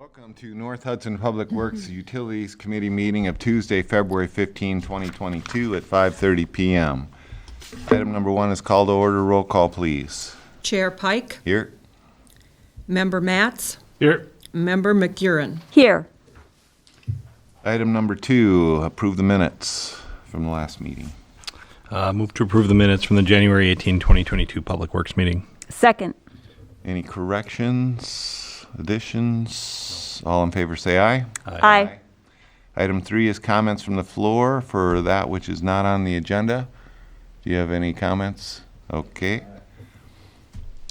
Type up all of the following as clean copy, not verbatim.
Welcome to North Hudson Public Works Utilities Committee meeting of Tuesday, February 15, 2022 at 5:30 p.m. Item number 1 is called to order. Roll call, please. Chair Pike, Here. Member Matz, Here. Member McGurran. Here. Item number 2, approve the minutes from the last meeting. Move to approve the minutes from the January 18, 2022 Public Works meeting. Second. Any corrections, additions? All in favor say aye. Aye. Item 3 is comments from the floor for that which is not on the agenda. Do you have any comments? Okay.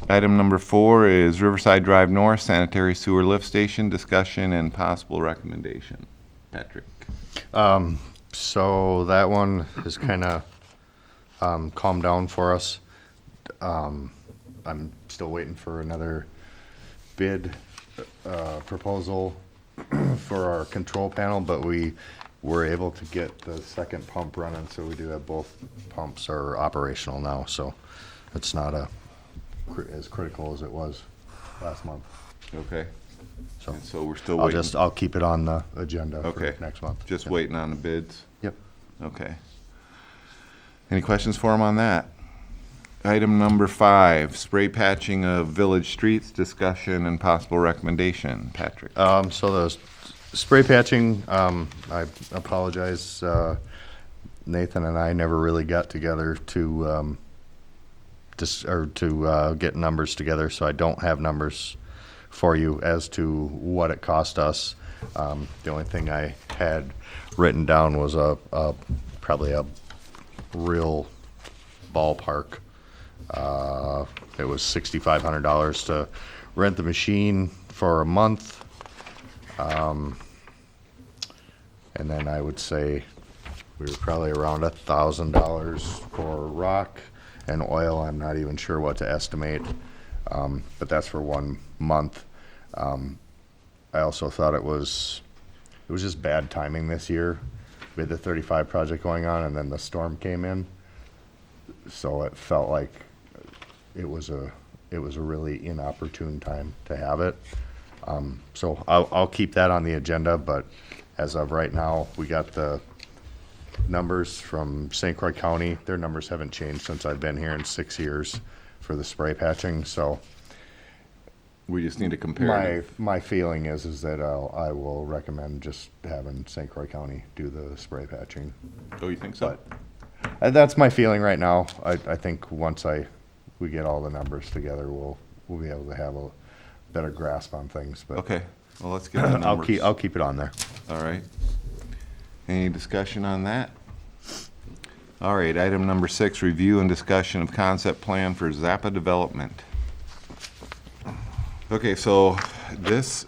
Item number 4 is Riverside Drive North Sanitary Sewer Lift Station discussion and possible recommendation. Patrick. So that one is kind of calmed down for us. I'm still waiting for another bid proposal for our control panel, but we were able to get the second pump running, so we do have both pumps are operational now, so it's not as critical as it was last month. Okay. So And so we're still waiting. I'll keep it on the agenda Okay. for next month. Just Yep. waiting on the bids. Yep. Okay. Any questions for him on that? Item number 5, spray patching of village streets discussion and possible recommendation. Patrick. So the spray patching, I apologize, Nathan and I never really got together to get numbers together, so I don't have numbers for you as to what it cost us. The only thing I had written down was probably a real ballpark. It was $6,500 to rent the machine for a month. And then I would say we were probably around $1,000 for rock and oil. I'm not even sure what to estimate, but that's for 1 month. I also thought it was just bad timing this year. We had the 35 project going on, and then the storm came in, so it felt like it was a really inopportune time to have it. So I'll keep that on the agenda, but as of right now, we got the numbers from St. Croix County. Their numbers haven't changed since I've been here in 6 years for the spray patching, so We just need to compare. my feeling is that I will recommend just having St. Croix County do the spray patching. Oh, you think so? That's my feeling right now. I think once we get all the numbers together, we'll be able to have a better grasp on things. But Okay. Well, let's get the numbers. I'll keep it on there. All right. Any discussion on that? All right, item number 6, review and discussion of concept plan for Zappa development. Okay, so this,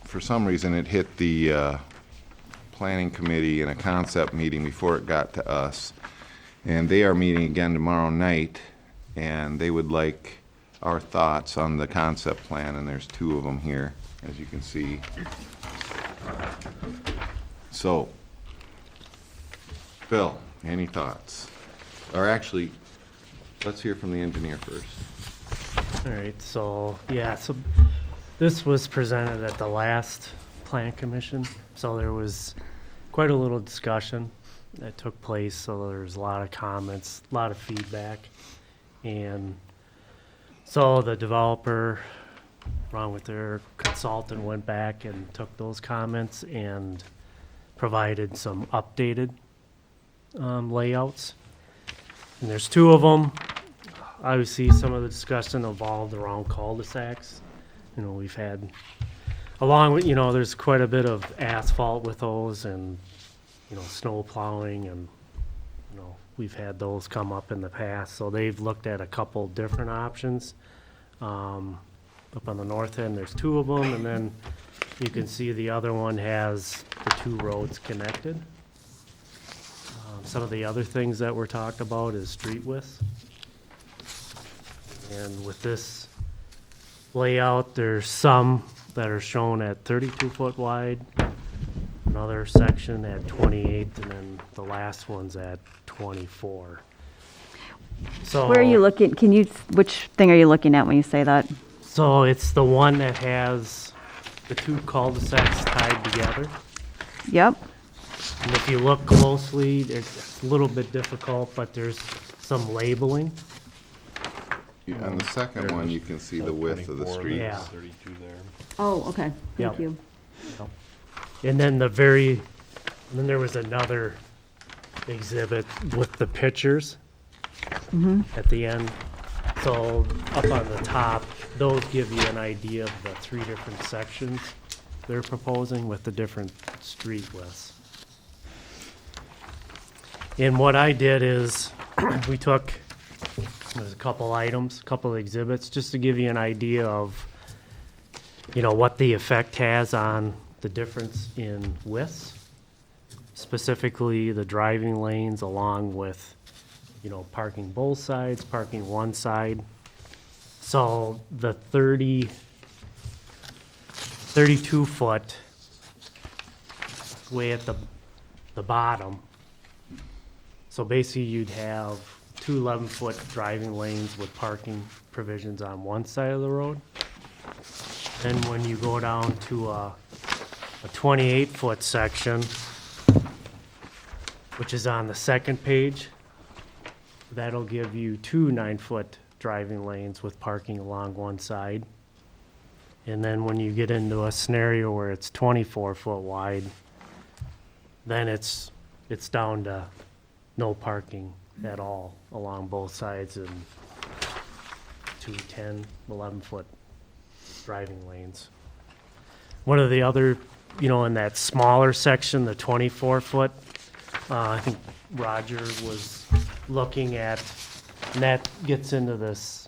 for some reason, it hit the planning committee in a concept meeting before it got to us. And they are meeting again tomorrow night, and they would like our thoughts on the concept plan, and there's 2 of them here, as you can see. So, Phil, any thoughts? Or actually, let's hear from the engineer first. All right, so this was presented at the last plan commission, so there was quite a little discussion that took place, so there was a lot of comments, a lot of feedback. And so the developer, along with their consultant, went back and took those comments and provided some updated layouts. And there's 2 of them. Obviously, some of the discussion evolved around cul-de-sacs. We've had, along with, there's quite a bit of asphalt with those and, snow plowing and, we've had those come up in the past. So they've looked at a couple different options. Up on the north end, there's 2 of them, and then you can see the other one has the 2 roads connected. Some of the other things that were talked about is street width. And with this layout, there's some that are shown at 32-foot wide, another section at 28, and then the last one's at 24. So Where are you looking? Which thing are you looking at when you say that? So it's the one that has the two cul-de-sacs tied together. Yep. And if you look closely, it's a little bit difficult, but there's some labeling. On the second one, you can see the width of the street. Yeah. 32 there. Oh, okay. Yep. Thank you. And then then there was another exhibit with the pictures at the end. So up on the top, those give you an idea of the three different sections they're proposing with the different street widths. And what I did is, we took, there's a couple items, a couple exhibits, just to give you an idea of, what the effect has on the difference in widths, specifically the driving lanes along with, parking both sides, parking one side. So the 32 foot way at the bottom. So basically you'd have two 11-foot driving lanes with parking provisions on one side of the road. Then when you go down to a 28-foot section, which is on the second page, that'll give you two 9-foot driving lanes with parking along one side. And then when you get into a scenario where it's 24-foot wide, then it's down to no parking at all along both sides and two 10, 11-foot driving lanes. One of the other, in that smaller section, the 24-foot, I think Roger was looking at, and that gets into this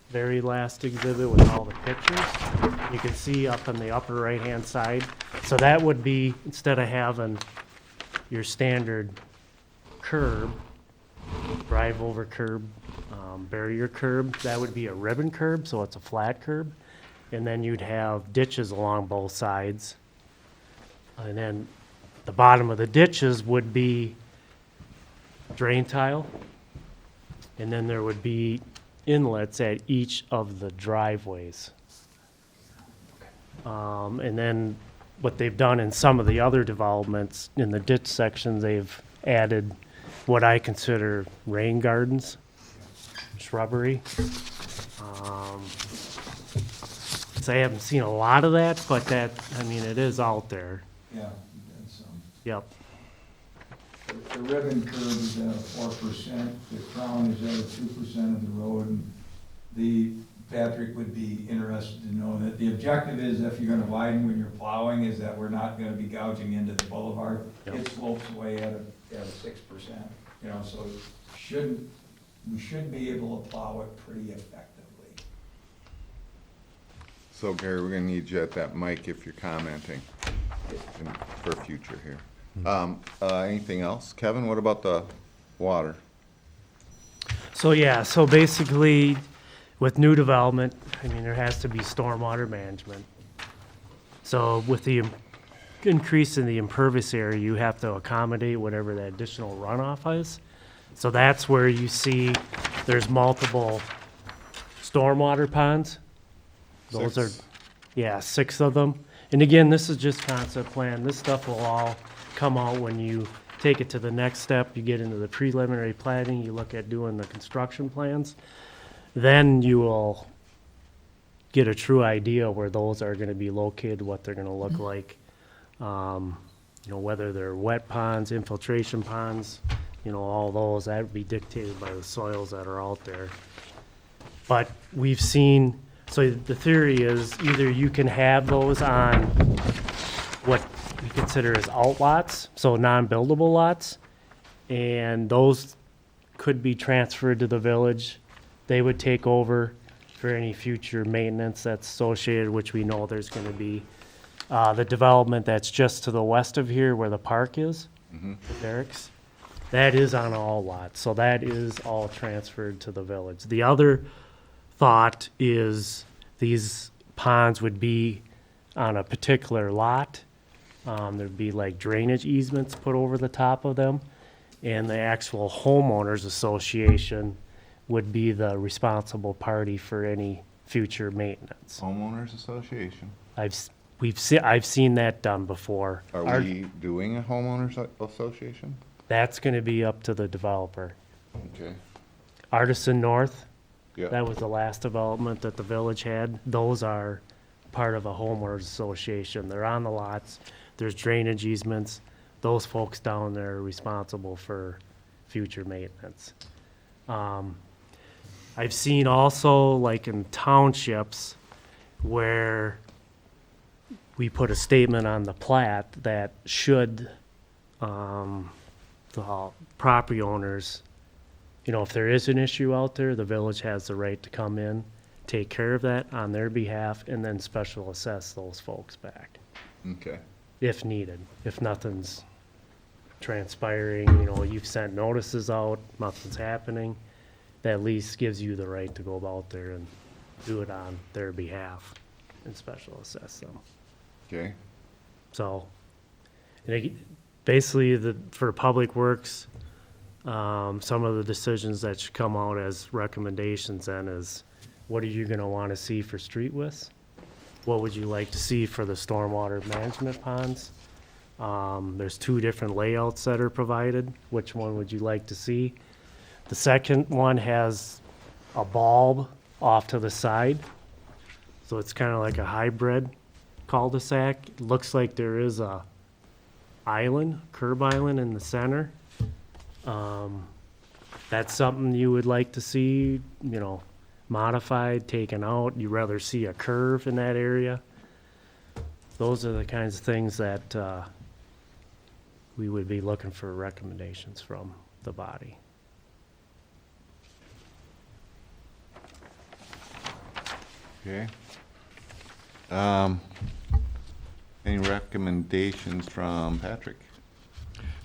very last exhibit with all the pictures. You can see up on the upper right-hand side. So that would be, instead of having your standard curb, drive over curb, barrier curb, that would be a ribbon curb, so it's a flat curb. And then you'd have ditches along both sides. And then the bottom of the ditches would be drain tile. And then there would be inlets at each of the driveways. And then what they've done in some of the other developments, in the ditch sections, they've added what I consider rain gardens, shrubbery. So I haven't seen a lot of that, but it is out there. Yeah, that's, Yep. the ribbon curve is at 4%, the crown is at 2% of the road. And Patrick would be interested to know that the objective is, if you're gonna widen when you're plowing, is that we're not gonna be gouging into the boulevard. Yep. It slopes away at a 6%, so we should be able to plow it pretty effectively. So Gary, we're gonna need you at that mic if you're commenting for future here. Anything else? Kevin, what about the water? So basically, with new development, there has to be stormwater management. So with the increase in the impervious area, you have to accommodate whatever that additional runoff is. So that's where you see there's multiple stormwater ponds. Those are, 6 of them. And again, this is just concept plan. This stuff will all come out when you take it to the next step. You get into the preliminary planning, you look at doing the construction plans. Then you will get a true idea where those are gonna be located, what they're gonna look like. Whether they're wet ponds, infiltration ponds, all those, that would be dictated by the soils that are out there. But we've seen, so the theory is either you can have those on what we consider as outlots, so non-buildable lots, and those could be transferred to the village. They would take over for any future maintenance that's associated, which we know there's gonna be. The development that's just to the west of here where the park is, the barracks, that is on all lots, so that is all transferred to the village. The other thought is these ponds would be on a particular lot. There'd be like drainage easements put over the top of them, and the actual homeowners association would be the responsible party for any future maintenance. Homeowners Association. I've seen that done before. Are we doing a homeowners association? That's gonna be up to the developer. Okay, Artisan North, yeah. that was the last development that the village had. Those are part of a homeowners association. They're on the lots. There's drainage easements. Those folks down there are responsible for future maintenance. I've seen also, like in townships, where we put a statement on the plat that should, the property owners, if there is an issue out there, the village has the right to come in, take care of that on their behalf, and then special assess those folks back, Okay, if needed. If nothing's transpiring, you've sent notices out, nothing's happening, that at least gives you the right to go about there and do it on their behalf and special assess them. okay, So, basically, for Public Works, some of the decisions that should come out as recommendations then is, what are you gonna wanna see for street widths? What would you like to see for the stormwater management ponds? There's 2 different layouts that are provided. Which one would you like to see? The second one has a bulb off to the side. So it's kind of like a hybrid cul-de-sac. It looks like there is a curb island in the center. That's something you would like to see, modified, taken out. You'd rather see a curve in that area. Those are the kinds of things that we would be looking for recommendations from the body. okay. Any recommendations from Patrick?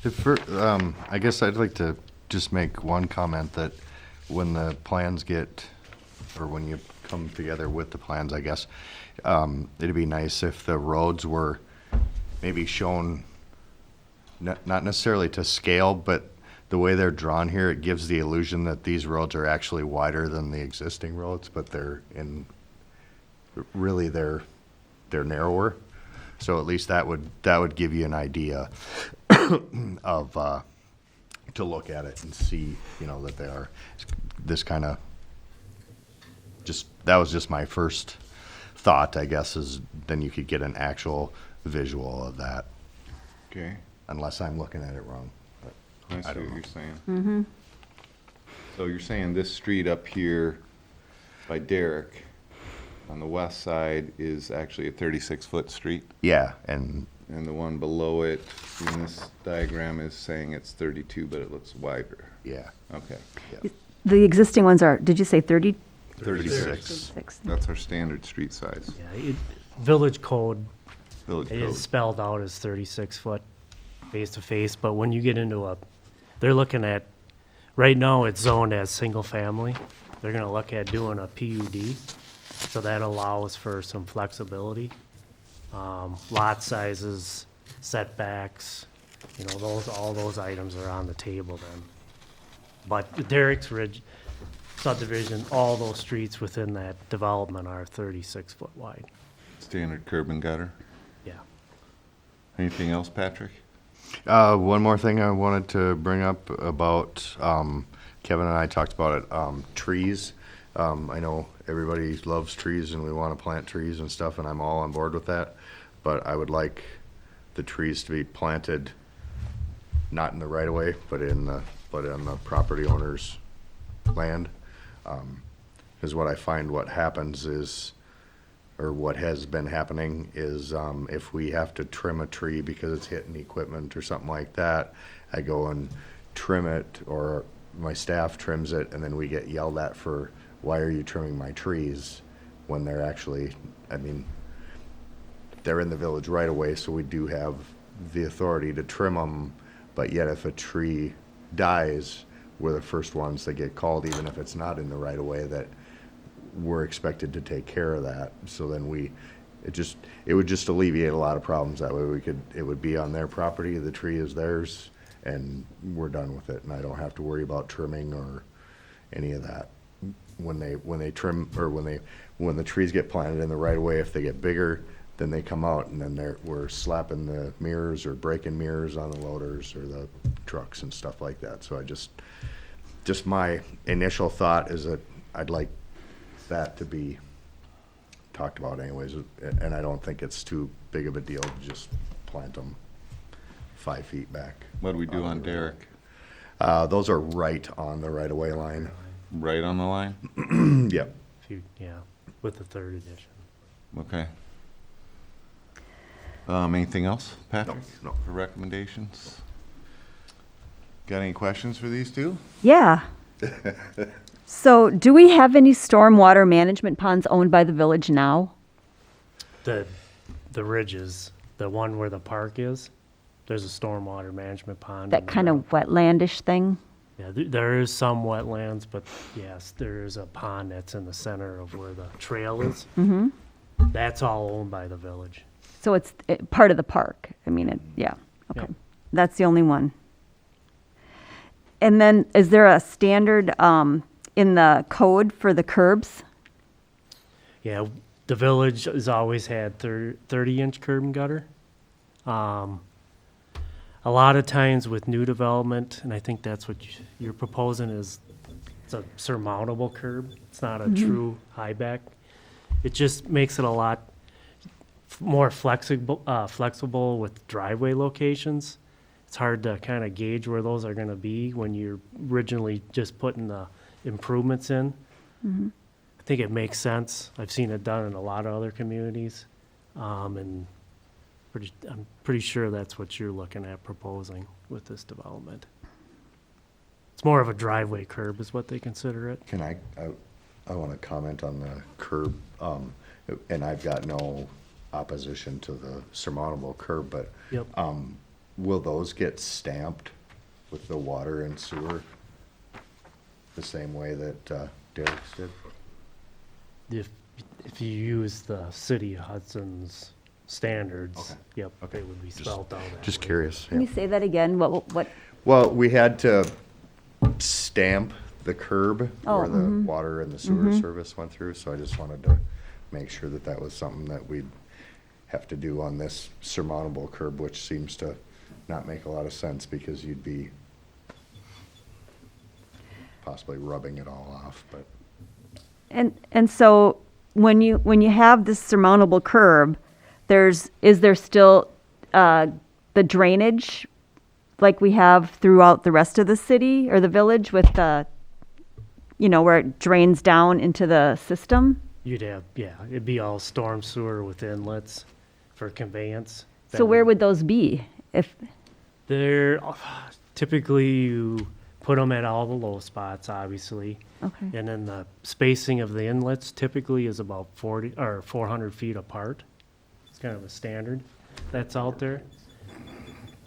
I guess I'd like to just make one comment that when the plans or when you come together with the plans, I guess, it'd be nice if the roads were maybe shown, not necessarily to scale, but the way they're drawn here, it gives the illusion that these roads are actually wider than the existing roads, but they're narrower. So at least that would give you an idea of, to look at it and see, that they are this kind of, that was just my first thought, I guess, is then you could get an actual visual of that, Okay, unless I'm looking at it wrong. But I see don't what know. you're saying. So you're saying this street up here by Derrick on the west side is actually a 36-foot street? Yeah, and And the one below it in this diagram is saying it's 32, but it looks wider. yeah, Okay. The existing ones are, did you say 30? 36. That's our standard street size, Yeah, village code village code. is spelled out as 36-foot face-to-face, but when you get into they're looking at, right now it's zoned as single-family. They're gonna look at doing a PUD, so that allows for some flexibility. Lot sizes, setbacks, all those items are on the table then. But Derrick's Ridge subdivision, all those streets within that development are 36-foot wide. Standard curb and gutter. Yeah. Anything else, Patrick? One more thing I wanted to bring up about, Kevin and I talked about it, trees. I know everybody loves trees and we want to plant trees and stuff, and I'm all on board with that. But I would like the trees to be planted not in the right of way, but on the property owner's land. Because what I find what happens is, or what has been happening is, if we have to trim a tree because it's hitting equipment or something like that, I go and trim it, or my staff trims it, and then we get yelled at for, why are you trimming my trees? When they're actually, they're in the village right away, so we do have the authority to trim them, but yet if a tree dies, we're the first ones that get called, even if it's not in the right of way, that we're expected to take care of that. So then it would just alleviate a lot of problems. That way it would be on their property, the tree is theirs, and we're done with it, and I don't have to worry about trimming or any of that. When they trim, or when the trees get planted in the right of way, if they get bigger, then they come out and then we're slapping the mirrors or breaking mirrors on the loaders or the trucks and stuff like that. So just my initial thought is that I'd like that to be talked about anyways, and I don't think it's too big of a deal to just plant them 5 feet back. What do we do on Derrick? Those are right on the right-of-way line. Right on the line? Yep. With the third edition. Okay. Anything else, Patrick? No. For recommendations? Got any questions for these two? Yeah. So do we have any stormwater management ponds owned by the village now? The ridges, the one where the park is, there's a stormwater management pond. That kind of wetlandish thing? Yeah, there is some wetlands, but yes, there is a pond that's in the center of where the trail is. Mm-hmm. That's all owned by the village. So it's part of the park? I mean, yeah, okay. Yep. That's the only one. And then is there a standard in the code for the curbs? Yeah, the village has always had 30-inch curb and gutter. A lot of times with new development, and I think that's what you're proposing, is it's a surmountable curb. It's not a true high back. It just makes it a lot more flexible with driveway locations. It's hard to kind of gauge where those are going to be when you're originally just putting the improvements in. I think it makes sense. I've seen it done in a lot of other communities, and I'm pretty sure that's what you're looking at proposing with this development. It's more of a driveway curb is what they consider it. Can I want to comment on the curb, and I've got no opposition to the surmountable curb, but Yep. will those get stamped with the water and sewer the same way that Derek's did? If you use the city of Hudson's standards, Okay. yep, Okay. it would be spelled out that Just way. curious. Can you Yeah. say that again? What? Well, we had to stamp the curb Oh, where the water and the sewer service went through, so I just wanted to make sure that that was something that we'd have to do on this surmountable curb, which seems to not make a lot of sense because you'd be possibly rubbing it all off, but. And so when you have this surmountable curb, is there still the drainage like we have throughout the rest of the city or the village with the, where it drains down into the system? You'd have, yeah, it'd be all storm sewer with inlets for conveyance. So where would those be? If They're, typically you put them at all the low spots, obviously. Okay. And then the spacing of the inlets typically is about 40 or 400 feet apart. It's kind of a standard that's out there.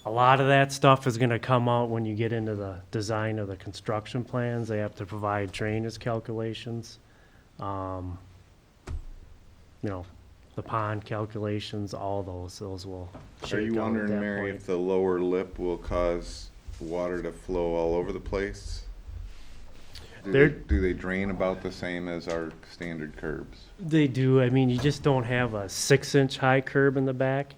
A lot of that stuff is gonna come out when you get into the design of the construction plans. They have to provide drainage calculations. The pond calculations, all those will Are shake you out at wondering, that Mary, point. if the lower lip will cause water to flow all over the place? Do they drain about the same as our standard curbs? They do. I mean, you just don't have a 6-inch high curb in the back.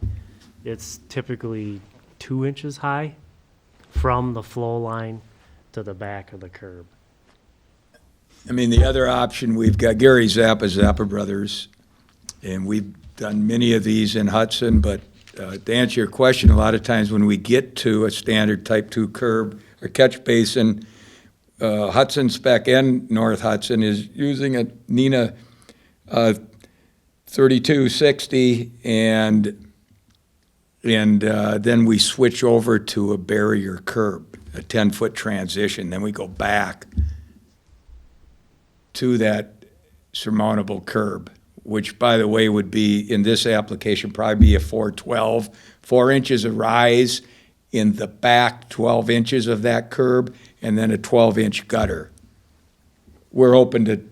It's typically 2 inches high from the flow line to the back of the curb. I mean, the other option, we've got Gary Zappa Brothers, and we've done many of these in Hudson, but to answer your question, a lot of times when we get to a standard type 2 curb or catch basin, Hudson Spec and North Hudson is using a Nina 3260, and then we switch over to a barrier curb, a 10-foot transition. Then we go back to that surmountable curb, which, by the way, would be, in this application, probably be a 412, 4 inches of rise in the back 12 inches of that curb, and then a 12-inch gutter. We're open to,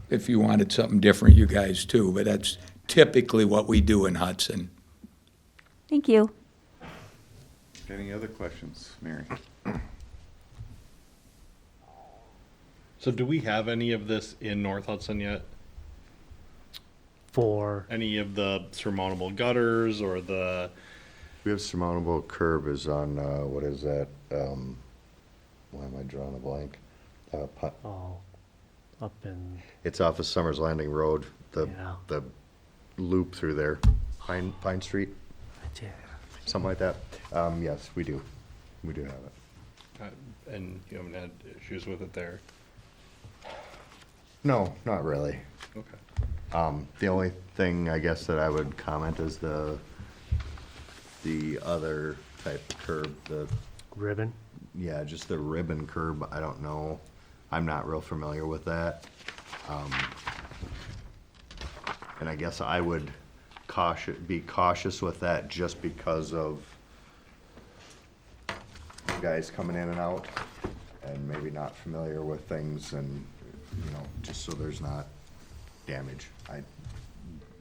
if you wanted something different, you guys too, but that's typically what we do in Hudson. Thank you. Any other questions, Mary? So do we have any of this in North Hudson yet? for, Any of the surmountable gutters or the, We have surmountable curb is on, what is that? Why am I drawing a blank? oh, up in, It's off of Summers Landing Road, Yeah. the loop through there, Pine Street, yeah. something like that. Yes, we do. We do have it. and you haven't had issues with it there? No, not really. Okay. The only thing I guess that I would comment is the other type of curb, Ribbon. yeah, just the ribbon curb. I don't know. I'm not real familiar with that. And I guess I would be cautious with that just because of guys coming in and out and maybe not familiar with things and, just so there's not damage.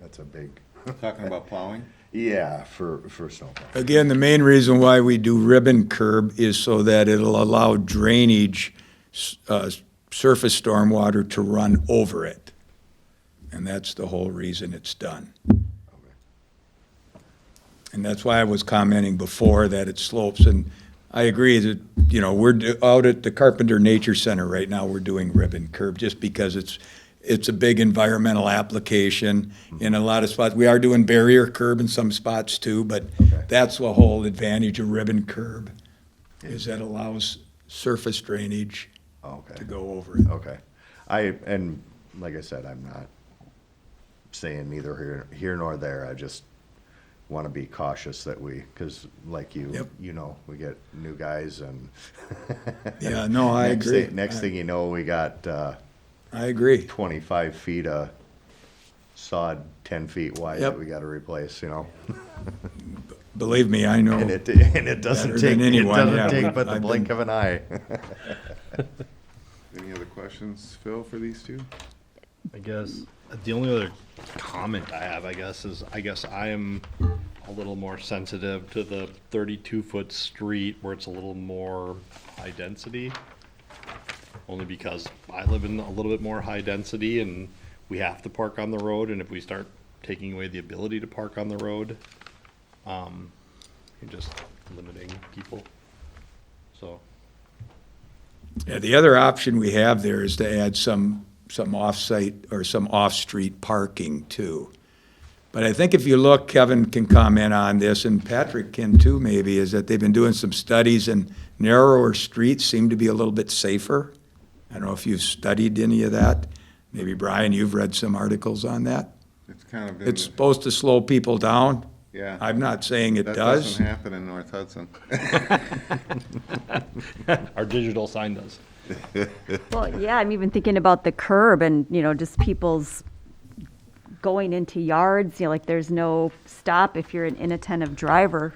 That's a big, Talking about plowing? yeah, for snowplow. Again, the main reason why we do ribbon curb is so that it'll allow drainage, surface stormwater to run over it. And that's the whole reason it's done. And that's why I was commenting before that it slopes, and I agree that, we're out at the Carpenter Nature Center right now, we're doing ribbon curb, just because it's a big environmental application in a lot of spots. We are doing barrier curb in some spots too, but Okay. that's the whole advantage of ribbon curb, is that allows surface drainage Okay. to go over it. Okay. And like I said, I'm not saying neither here nor there. I just want to be cautious that because like you, Yep. we get new guys and. Yeah, no, I agree. Next thing you know, we got, I agree. 25 feet of sod 10 feet wide Yep. that we got to replace, Believe me, I know. And it doesn't Better take, than anyone, yeah. but the I've blink been- of an eye. Any other questions, Phil, for these two? I guess the only other comment I have, is I am a little more sensitive to the 32-foot street where it's a little more high density. Only because I live in a little bit more high density and we have to park on the road, and if we start taking away the ability to park on the road, you're just limiting people. So, Yeah, the other option we have there is to add some off-site or some off-street parking too. But I think if you look, Kevin can comment on this, and Patrick can too maybe, is that they've been doing some studies and narrower streets seem to be a little bit safer. I don't know if you've studied any of that. Maybe Brian, you've read some articles on that. It's kind of. It's supposed to slow people down. Yeah. I'm not saying it That does. doesn't happen in North Hudson. our digital sign does. Well, yeah, I'm even thinking about the curb and, just people's going into yards, like there's no stop if you're an inattentive driver.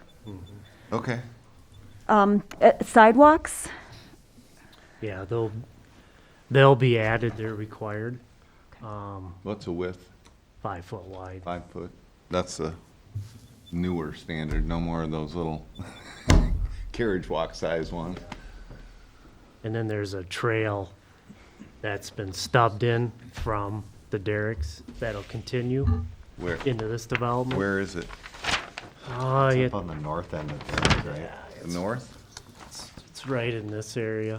Okay. Sidewalks? Yeah, they'll be added, they're required, What's a width? 5 foot wide. 5 foot? That's a newer standard, no more of those little carriage walk size ones. And then there's a trail that's been stubbed in from the derricks that'll continue Where, into this development. where is it? Oh, yeah, Up on the north end of things, right? The north? it's right in this area.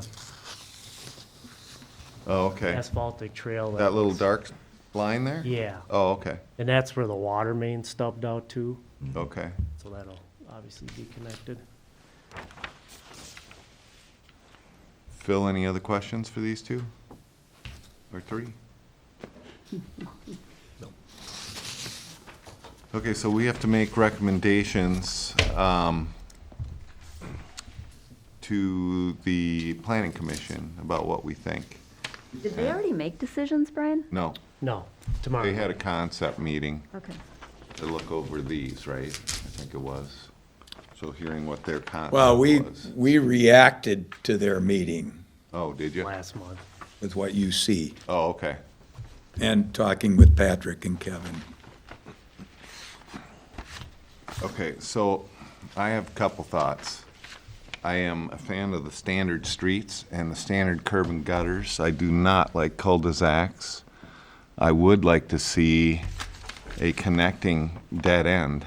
Oh, okay. Asphaltic trail. That little was- dark line there? Yeah, Oh, okay, and that's where the water main stubbed out too, okay. so that'll obviously be connected. Phil, any other questions for these two? Or three? Okay, so we have to make recommendations to the planning commission about what we think. Did they already make decisions, Brian? No, No, tomorrow. they had a concept meeting Okay. to look over these, right? I think it was. So hearing what their concept Well, was. we reacted to their meeting Oh, did you? Last month. with what you see, Oh, okay. and talking with Patrick and Kevin. Okay, so I have a couple thoughts. I am a fan of the standard streets and the standard curb and gutters. I do not like cul-de-sacs. I would like to see a connecting dead end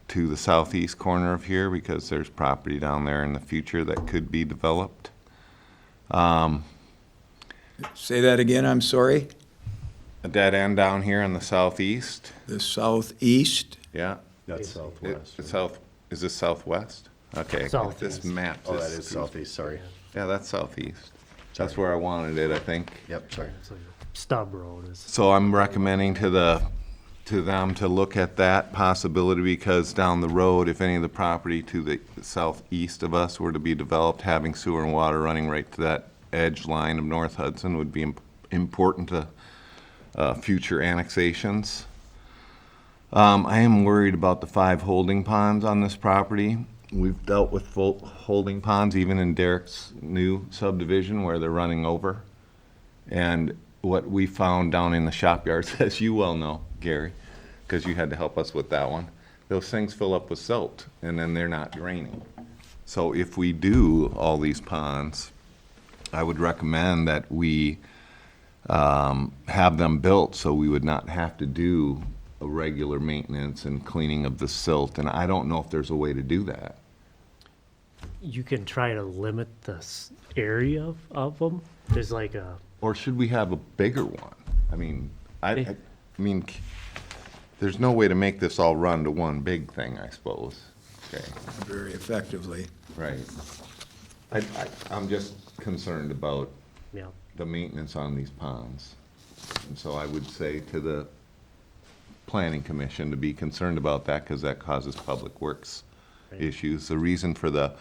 to the southeast corner of here because there's property down there in the future that could be developed. Say that again, I'm sorry? A dead end down here in the southeast. The southeast? Yeah. That's southwest. It's south, is this southwest? Okay. This Southeast. map. Oh, that just- is southeast, sorry. Yeah, that's southeast. That's where I wanted it, I think. Yep, sorry. It's like a stub road is, So I'm recommending to them to look at that possibility because down the road, if any of the property to the southeast of us were to be developed, having sewer and water running right to that edge line of North Hudson would be important to future annexations. I am worried about the 5 holding ponds on this property. We've dealt with holding ponds even in Derek's new subdivision where they're running over. And what we found down in the shop yards, as you well know, Gary, because you had to help us with that one, those things fill up with silt and then they're not draining. So if we do all these ponds, I would recommend that we have them built so we would not have to do a regular maintenance and cleaning of the silt. And I don't know if there's a way to do that. you can try to limit the area of them. There's like a, Or should we have a bigger one? I mean, I mean, there's no way to make this all run to one big thing, I suppose. Okay, Very effectively. right. I'm just concerned about yeah, the maintenance on these ponds. And so I would say to the planning commission to be concerned about that because that causes public works issues. The reason for the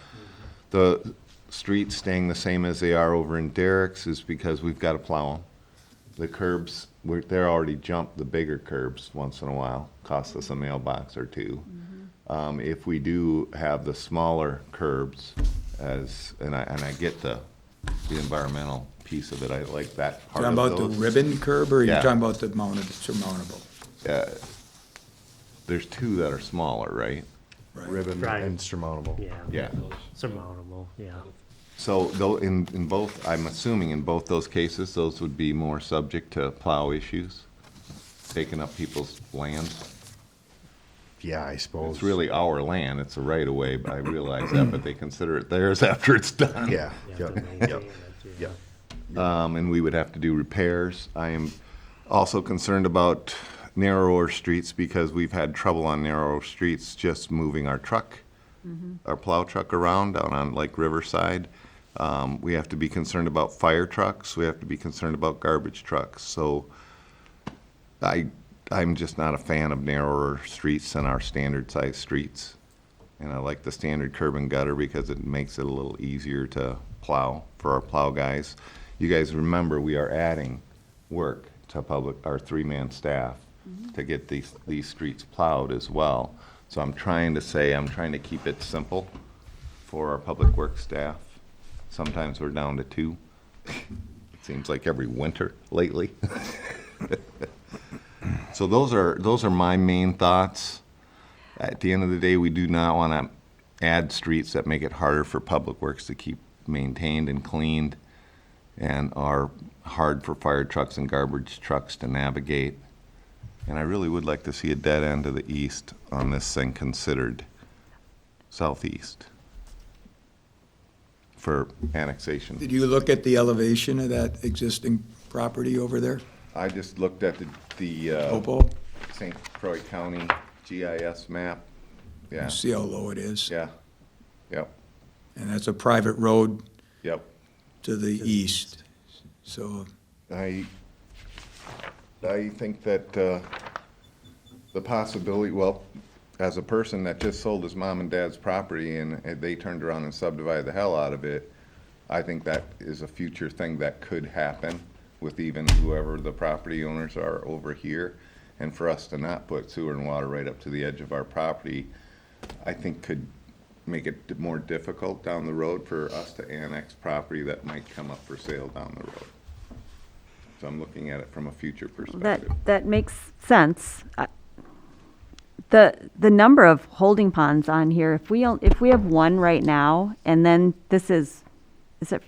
streets staying the same as they are over in Derek's is because we've got to plow them. The curbs, they're already jumped the bigger curbs once in a while, cost us a mailbox or two. If we do have the smaller curbs and I get the environmental piece of it, I like that part Talking of about the those. ribbon curb, or are you Yeah. talking about the mounted, surmountable? There's two that are smaller, right? Ribbon Right. and surmountable. yeah. Yeah. Surmountable, yeah. So though in both, I'm assuming in both those cases, those would be more subject to plow issues, taking up people's land. Yeah, I suppose. It's really our land, it's a right of way, but I realize that, but they consider it theirs after it's done. Yeah, You yep, have to maintain yep, it, yep. And we would have to do repairs. I am also concerned about narrower streets because we've had trouble on narrow streets just moving our truck, our plow truck around down on like Riverside. We have to be concerned about fire trucks. We have to be concerned about garbage trucks. So I'm just not a fan of narrower streets than our standard size streets. And I like the standard curb and gutter because it makes it a little easier to plow for our plow guys. You guys remember, we are adding work to our 3-man staff to get these streets plowed as well. So I'm trying to keep it simple for our public works staff. Sometimes we're down to 2. It seems like every winter lately. So those are my main thoughts. At the end of the day, we do not want to add streets that make it harder for public works to keep maintained and cleaned and are hard for fire trucks and garbage trucks to navigate. And I really would like to see a dead end to the east on this thing considered southeast for annexation. Did you look at the elevation of that existing property over there? I just looked at the Topo? St. Croix County GIS map. Yeah, See how low it is? yeah, yep, And that's a private road yep. to the east. So, I think that the possibility, well, as a person that just sold his mom and dad's property and they turned around and subdivided the hell out of it, I think that is a future thing that could happen with even whoever the property owners are over here. And for us to not put sewer and water right up to the edge of our property, I think could make it more difficult down the road for us to annex property that might come up for sale down the road. So I'm looking at it from a future perspective. That makes sense. The number of holding ponds on here, if we have one right now, and then this is it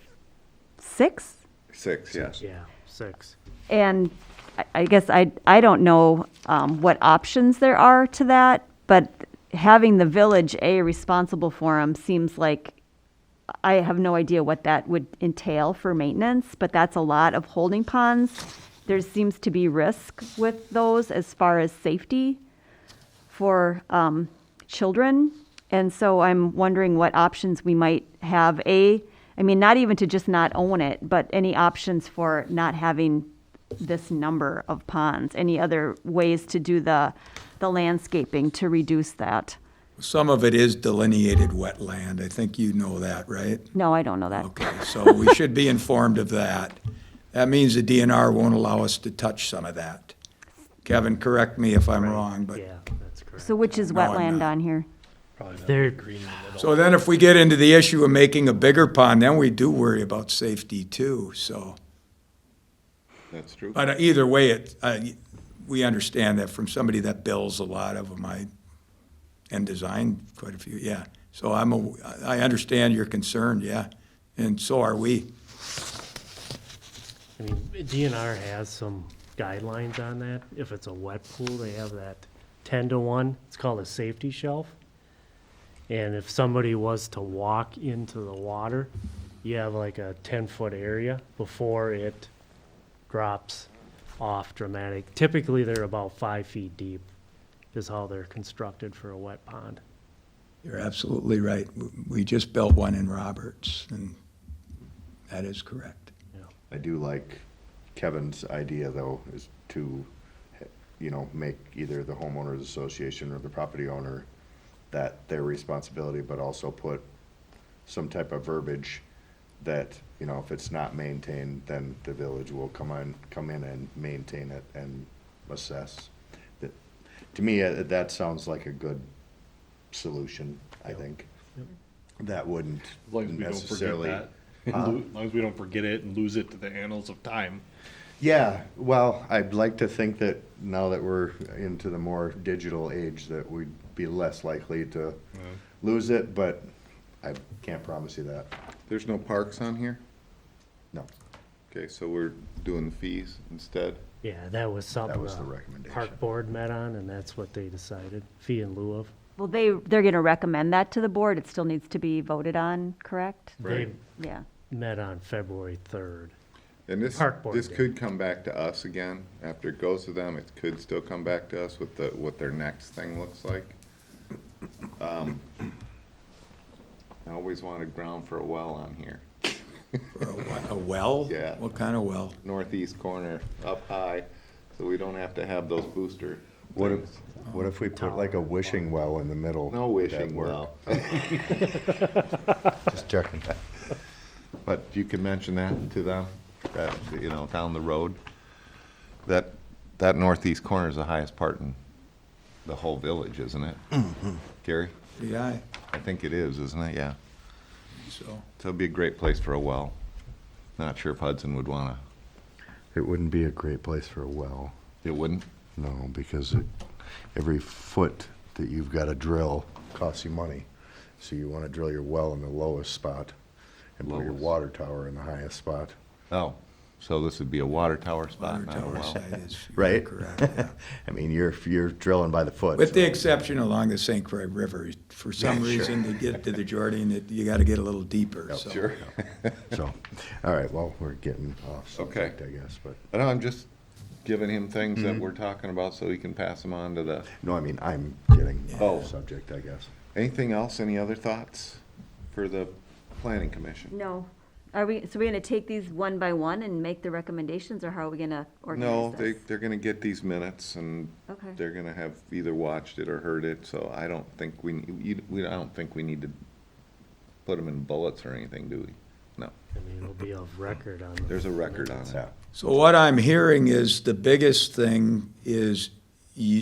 6? 6, yeah. Yeah, 6. And I guess I don't know what options there are to that, but having the village responsible for them seems like, I have no idea what that would entail for maintenance, but that's a lot of holding ponds. There seems to be risk with those as far as safety for children. And so I'm wondering what options we might have. I mean, not even to just not own it, but any options for not having this number of ponds? Any other ways to do the landscaping to reduce that? Some of it is delineated wetland. I think you know that, right? No, I don't know that. Okay, so we should be informed of that. That means the DNR won't allow us to touch some of that. Kevin, correct me if I'm wrong, but, Yeah, that's correct. So which is No, I'm wetland not. on here? Probably not There- green in the middle. so then if we get into the issue of making a bigger pond, then we do worry about safety too, so. That's true. But either way, we understand that from somebody that builds a lot of them, and designed quite a few, yeah. So I understand your concern, yeah, and so are we. I mean, DNR has some guidelines on that. If it's a wet pool, they have that 10-to-1. It's called a safety shelf. And if somebody was to walk into the water, you have like a 10-foot area before it drops off dramatic. Typically, they're about 5 feet deep is how they're constructed for a wet pond. You're absolutely right. We just built one in Roberts, and that is correct. I do like Kevin's idea, though, is to, make either the homeowners association or the property owner that their responsibility, but also put some type of verbiage that, if it's not maintained, then the village will come in and maintain it and assess. That, to me, that sounds like a good solution, I think. That wouldn't As long as we don't forget necessarily. that. As long as we don't forget it and lose it to the annals of time. Yeah, well, I'd like to think that now that we're into the more digital age, that we'd be less likely to lose it, but I can't promise you that. There's no parks on here? No, Okay, so we're doing the fees instead? Yeah, that was something that was the the recommendation. park board met on, and that's what they decided, fee in lieu of. Well, they're going to recommend that to the board. It still needs to be voted on, correct? They Yeah. met on February 3rd. And this, Park board this did. could come back to us again, after it goes to them, it could still come back to us with what their next thing looks like. I always wanted ground for a well on here, For a well? Yeah. What kind of well? northeast corner, up high, so we don't have to have those booster What things. What if we put like a wishing well in the middle? No Would that wishing work? well. Just checking. But you can mention that to them, that, down the road. That northeast corner is the highest part in the whole village, isn't it? Gary? Yeah, I think it is, isn't it? Yeah. so. So it'd be a great place for a well. Not sure if Hudson would wanna, It wouldn't be a great place for a well, it wouldn't? no, because every foot that you've got to drill costs you money. So you want to drill your well in the lowest spot and put your Lowest. water tower in the highest spot. Oh, so this would be a water tower spot, Water not a tower well. site is. you're Right. Correct, yeah. I mean, you're drilling by the foot. With the so- exception along the St. Croix River, for some Yeah, sure. reason, to get to the Jordan, you gotta get a little deeper, Yep, so. Sure. So, all right, well, we're getting off Okay. subject, I guess, but, I know, I'm just giving him things that we're talking about so he can pass them on to the, no, I mean, I'm getting Oh. off subject, I guess. anything else, any other thoughts for the planning commission? No. Are we going to take these one by one and make the recommendations, or how are we going to No, organize this? they're gonna get these minutes and Okay. they're gonna have either watched it or heard it, so I don't think I don't think we need to put them in bullets or anything, do we? No, I mean, it'll be of record on the. there's a record on Yeah. it. So what I'm hearing is the biggest thing is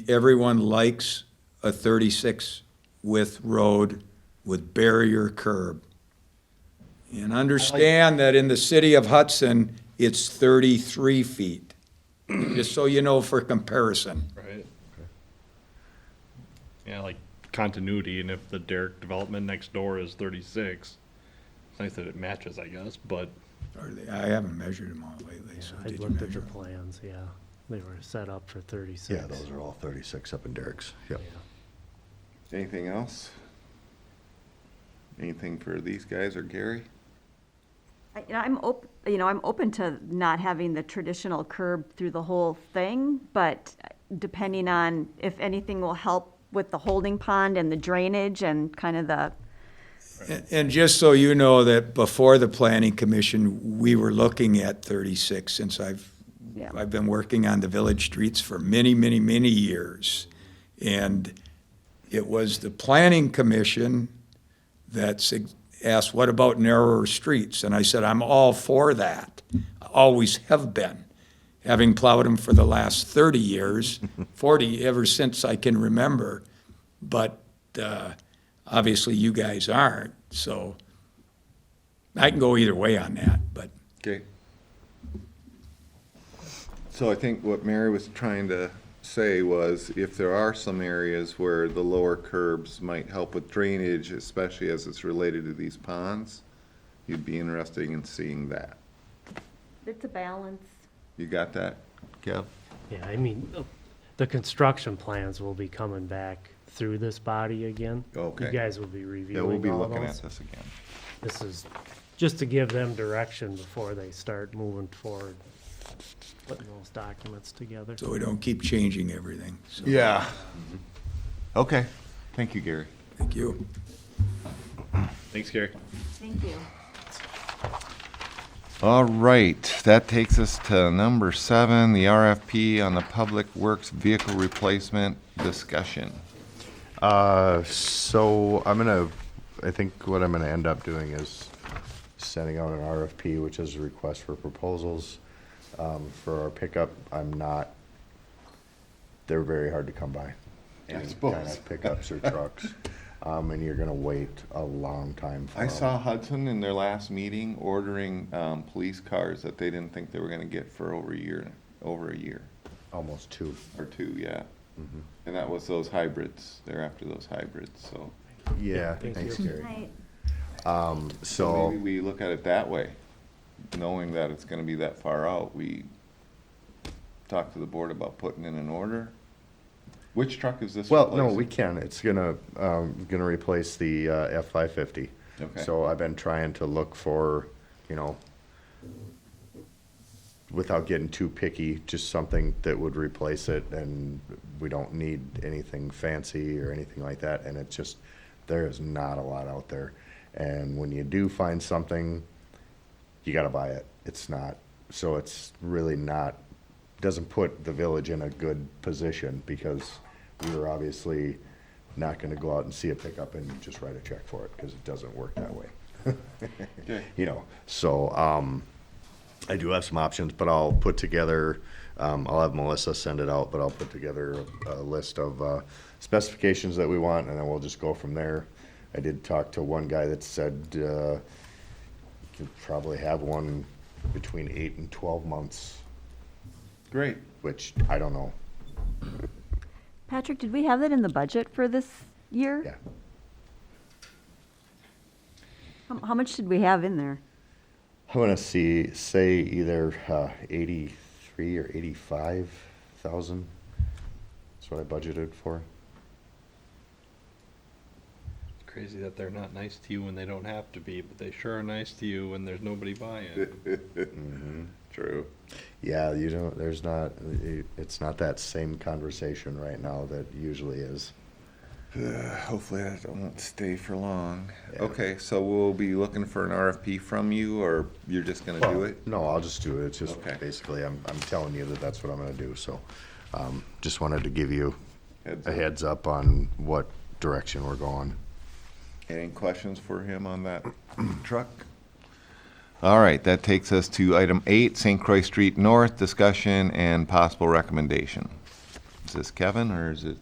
everyone likes a 36 width road with barrier curb. And understand that in the city of Hudson, it's 33 feet, just so you know for comparison. Right. Yeah, like continuity, and if the Derrick development next door is 36, it's nice that it matches, I guess, but I haven't measured them all lately, so I did you looked at measure the them? plans, yeah. They were set up for 36. Yeah, those are all 36 up in Derek's, yep. Anything else? Anything for these guys or Gary? I'm open to not having the traditional curb through the whole thing, but depending on if anything will help with the holding pond and the drainage and kind of the, And just so you know that before the planning commission, we were looking at 36 since Yeah. I've been working on the village streets for many, many, many years. And it was the planning commission that asked, what about narrower streets? And I said, I'm all for that. Always have been, having plowed them for the last 30 years, 40, ever since I can remember. But obviously you guys aren't, so I can go either way on that, but. Okay. So I think what Mary was trying to say was if there are some areas where the lower curbs might help with drainage, especially as it's related to these ponds, you'd be interested in seeing that. it's a balance. You got that, Kev? Yeah, I mean, the construction plans will be coming back through this body again. Okay. You guys will be Yeah, we'll reviewing be all looking those. at this again. This is just to give them direction before they start moving forward, putting those documents together. So we don't keep changing everything, so. Yeah. Okay. Thank you, Gary. Thank you. Thanks, Gary. Thank you. All right, that takes us to number 7, the RFP on the Public Works Vehicle Replacement discussion. So I think what I'm gonna end up doing is sending out an RFP, which is a request for proposals. For our pickup, they're very hard to come by. Any suppose. kind of pickups or trucks, and you're gonna wait a long time for I 'em. saw Hudson in their last meeting ordering police cars that they didn't think they were gonna get for over a year, Almost 2. or 2, yeah. And that was those hybrids, they're after those hybrids, so. Yeah, Thank thanks, you. Gary. So So, maybe we look at it that way, knowing that it's gonna be that far out, we talk to the board about putting in an order. Which truck is this well, no, replacing? we can. It's gonna replace the F-550. Okay. So I've been trying to look for, without getting too picky, just something that would replace it, and we don't need anything fancy or anything like that, and it's just, there is not a lot out there. And when you do find something, you gotta buy it. It's really not, doesn't put the village in a good position, because we were obviously not gonna go out and see a pickup and just write a check for it, because it doesn't work that way. Okay. So, I do have some options, but I'll put together, I'll have Melissa send it out, but I'll put together a list of specifications that we want, and then we'll just go from there. I did talk to one guy that said, you could probably have one between 8 and 12 months, Great. which I don't know. Patrick, did we have that in the budget for this year? Yeah. How much did we have in there? I want to say either 83 or 85,000. That's what I budgeted for. It's crazy that they're not nice to you when they don't have to be, but they sure are nice to you when there's nobody buying. True. Yeah, it's not that same conversation right now that usually is. Hopefully that won't stay for long. Yeah. Okay, so we'll be looking for an RFP from you, or you're just gonna do it? No, I'll just do it. It's just Okay. basically, I'm telling you that that's what I'm gonna do, so, just wanted to give you Heads a up. heads up on what direction we're going. Any questions for him on that truck? All right, that takes us to item 8, St. Croix Street North, discussion and possible recommendation. Is this Kevin or is it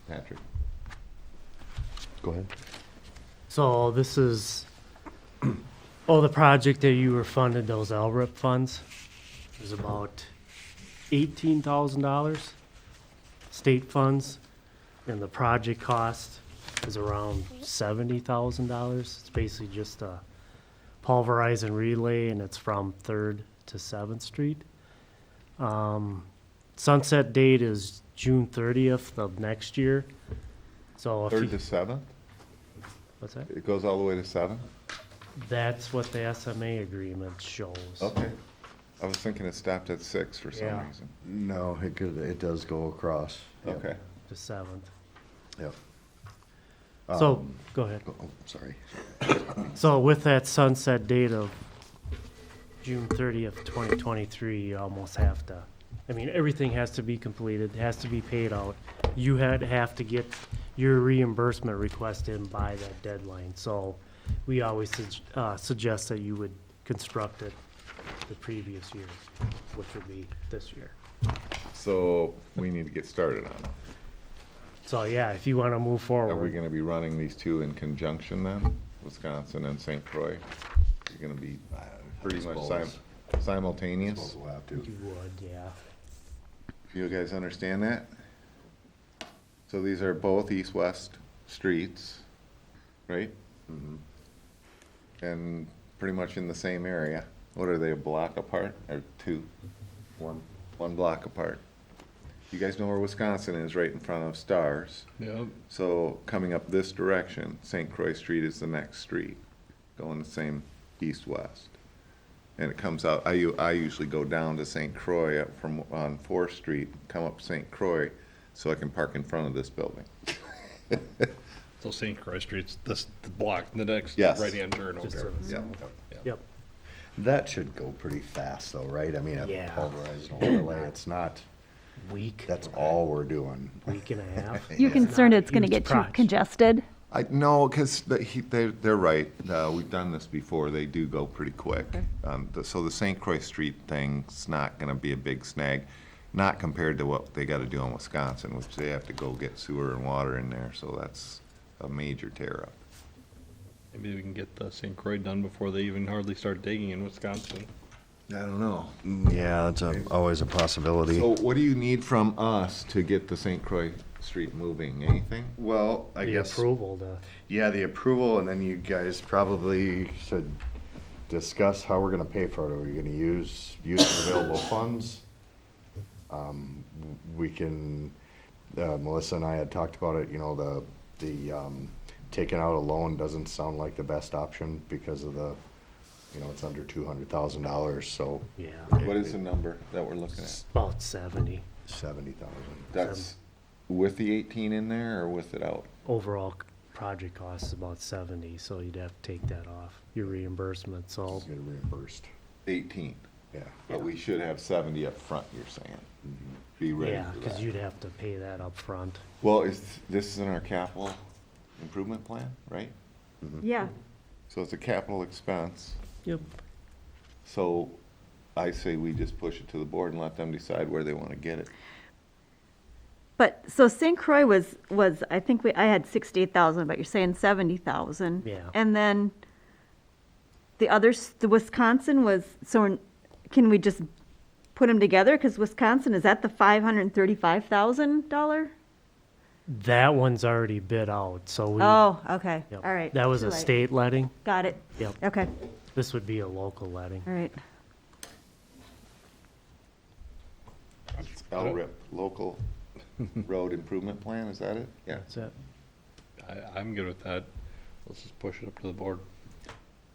Patrick? Go ahead. So this is, the project that you were funded, those LRIP funds, is about $18,000 state funds, and the project cost is around $70,000. It's basically just a pulverizing relay, and it's from 3rd to 7th Street. sunset date is June 30th of next year. So if Third you, to seventh? what's that? It goes all the way to seventh? That's what the SMA agreement shows. Okay. I was thinking it stopped at 6 for some Yeah. reason. No, it does go across. Yep. Okay. The 7th. Yep. So, go ahead. Oh, sorry. So with that sunset date of June 30th, 2023, you almost have to, I mean, everything has to be completed, has to be paid out. You have to get your reimbursement request in by that deadline. So we always suggest that you would construct it the previous year, which would be this year. So we need to get started on it. So yeah, if you want to move Are we forward, gonna be running these two in conjunction then? Wisconsin and St. Croix? You're gonna be pretty much simultaneous? Suppose we'll have to. you would, yeah. You guys understand that? So these are both east-west streets, right? And pretty much in the same area. What are they, a block apart or two? One block apart. You guys know where Wisconsin is, right in front of Stars. Yep. So coming up this direction, St. Croix Street is the next street, going the same east-west. And it comes out, I usually go down to St. Croix from, on 4th Street, come up St. Croix, so I can park in front of this building. So St. Croix Street's this the block, the next Yes. right-hand turn Just over. to the Yeah. south. Yep. That should go pretty fast though, right? I mean, a Yeah. pulverized overlay, it's not, Week, that's all we're doing. week and a half. You Yeah. concerned not a it's gonna huge get too project. congested? No, because they're right. We've done this before. They do go pretty quick. So the St. Croix Street thing's not going to be a big snag, not compared to what they got to do in Wisconsin, which they have to go get sewer and water in there. So that's a major tear up. Maybe we can get the St. Croix done before they even hardly start digging in Wisconsin. I don't know. Yeah, that's always a possibility. So what do you need from us to get the St. Croix Street moving? Anything? Well, I The guess, approval to, yeah, the approval, and then you guys probably should discuss how we're gonna pay for it. Are we gonna use available funds? We can, Melissa and I had talked about it, you know, taking out a loan doesn't sound like the best option because of the, you know, it's under $200,000, so yeah, What is the number that we're looking at? about 70. 70,000. That's with the 18 in there or with it out? Overall project cost is about 70, so you'd have to take that off your reimbursement, so. Get reimbursed, 18. yeah. But we should have 70 up front, you're saying? Be ready Yeah, for because that. you'd have to pay that up front. Well, this is in our capital improvement plan, right? Yeah. So it's a capital expense. Yep. So I say we just push it to the board and let them decide where they want to get it. But, so St. Croix was, I think I had 68,000, but you're saying 70,000. Yeah. And then the Wisconsin was, so can we just put them together? Because Wisconsin, is that the $535,000? That one's already bid out, so we. Oh, okay, Yep. all right. That was too a late. state letting. Got it. Yep. Okay, This would be a local letting. all right. It's LRIP, Local Road Improvement Plan, is that it? Yeah. That's it. I'm good with that. Let's just push it up to the board.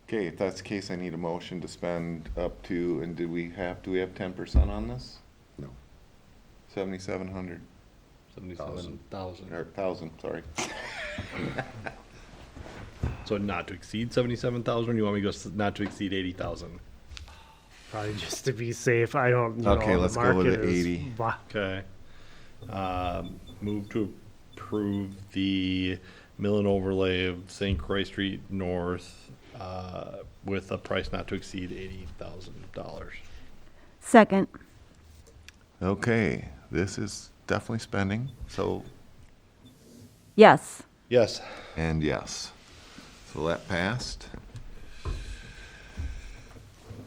Okay, if that's the case, I need a motion to spend up to, and do we have 10% on this? No. 7,700, 77,000. or 1,000, sorry. So not to exceed 77,000, or you want me to go not to exceed 80,000? Probably just to be safe. I don't, you Okay, know, let's the go with market the is 80. Okay. Move to approve the mill and overlay of St. Croix Street North, with a price not to exceed $80,000. Second, Okay, this is definitely spending, so, yes. Yes. and yes. So that passed.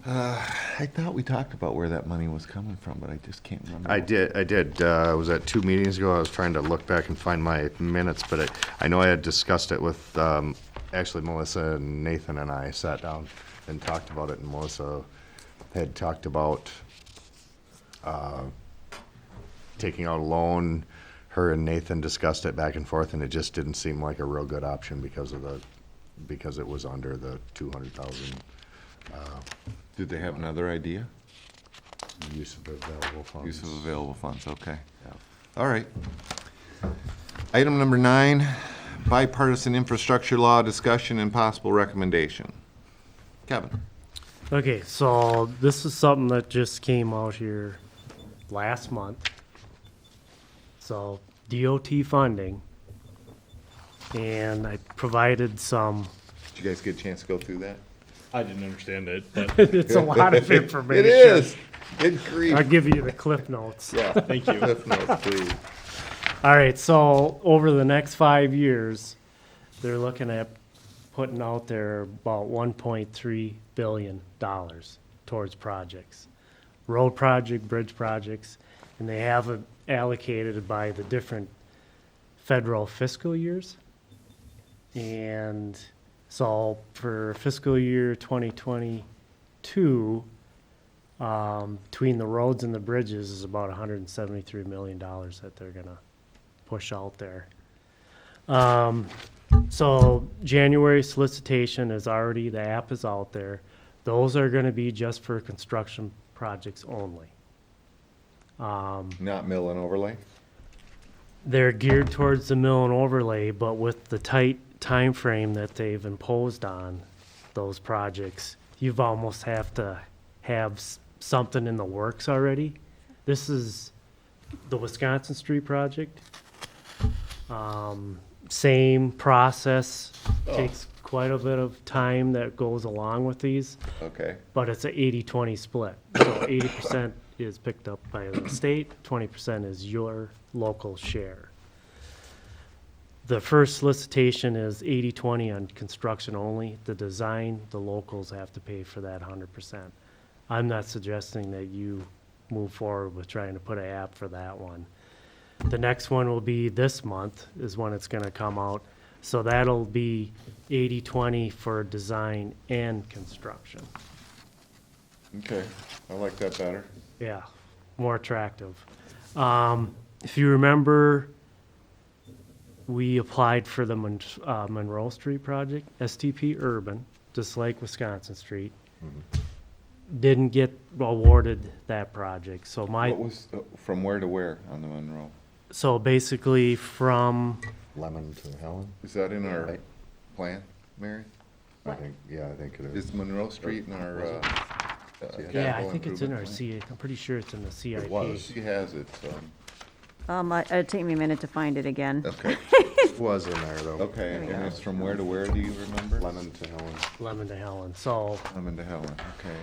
I thought we talked about where that money was coming from, but I just can't remember. I did. I was at 2 meetings ago. I was trying to look back and find my minutes, but I know I had discussed it with, actually Melissa and Nathan and I sat down and talked about it, and Melissa had talked about, taking out a loan. Her and Nathan discussed it back and forth, and it just didn't seem like a real good option because it was under the 200,000 Did they have another idea? use of available funds. Use of available funds, okay. Yeah. All right. Item number 9, bipartisan infrastructure law discussion and possible recommendation. Kevin? Okay, so this is something that just came out here last month. So DOT funding, and I provided some, Did you guys get a chance to go through that? I didn't understand it, but it's a lot of information. It is. Good grief. I'll give you the cliff notes. Yeah, thank you. Cliff notes, please. All right, so over the next 5 years, they're looking at putting out there about $1.3 billion towards projects. Road project, bridge projects, and they have it allocated by the different federal fiscal years. And so for fiscal year 2022, between the roads and the bridges is about $173 million that they're gonna push out there. So January solicitation is already, the app is out there. Those are gonna be just for construction projects only. Not mill and overlay? They're geared towards the mill and overlay, but with the tight time frame that they've imposed on those projects, you've almost have to have something in the works already. This is the Wisconsin Street project. Same process, takes quite a bit of time that goes along with these, Okay. but it's a 80-20 split. So 80% is picked up by the state, 20% is your local share. The first solicitation is 80-20 on construction only. The design, the locals have to pay for that 100%. I'm not suggesting that you move forward with trying to put an app for that one. The next one will be this month is when it's gonna come out. So that'll be 80-20 for design and construction. Okay, I like that better. Yeah, more attractive. If you remember, we applied for the Monroe Street project, STP Urban, just like Wisconsin Street. Didn't get awarded that project, so What was, from where to where on the Monroe? so basically from, Lemon to Helen, Is that in our Right. plan, Mary? I think it is. Is Monroe Street in our, yeah, capital I think it's in our improvement CA, I'm pretty sure it's in the CIP. It was. plan? She has it, It'd take me a minute to find it again. okay, It was in there though. okay, There we and go. it's from where to where, do you remember? Lemon to Helen. Lemon to Helen, so, Lemon to Helen, okay.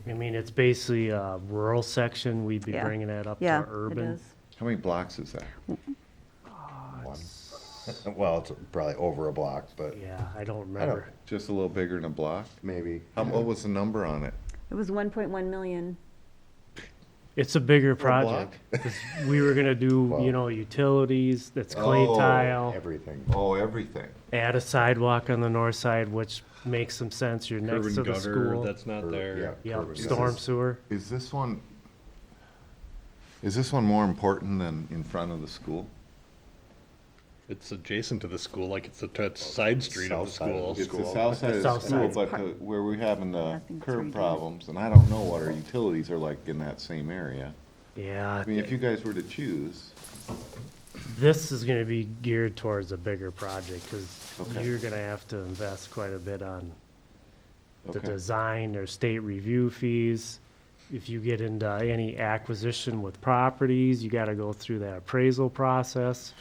I mean, it's basically a rural section, we'd be Yeah. bringing that up to Yeah, it urban. is. How many blocks is that? One. Well, it's probably over a block, but Yeah, I don't remember. Just a little bigger than a block? maybe. What was the number on it? It was 1.1 million. It's a bigger For a block? project, 'cause we were gonna do, Wow. Utilities, that's clay Oh. tile, Everything. Oh, everything. add a sidewalk on the north side, which makes some sense, you're curb next and to the gutter, school. that's not Or- there. yeah, Yep, curb and storm gutter. sewer. Is this one more important than in front of the school? It's adjacent to the school, like it's the side street of the South side of school. the It's the School. south side of the South school, side. but where we're having I the think it's right curb here. problems, and I don't know what our utilities are like in that same area. Yeah, I mean, if you guys were to choose, this is gonna be geared towards a bigger project, cause Okay. you're gonna have to invest quite a bit on the Okay. design, there's state review fees. If you get into any acquisition with properties, you gotta go through that appraisal process.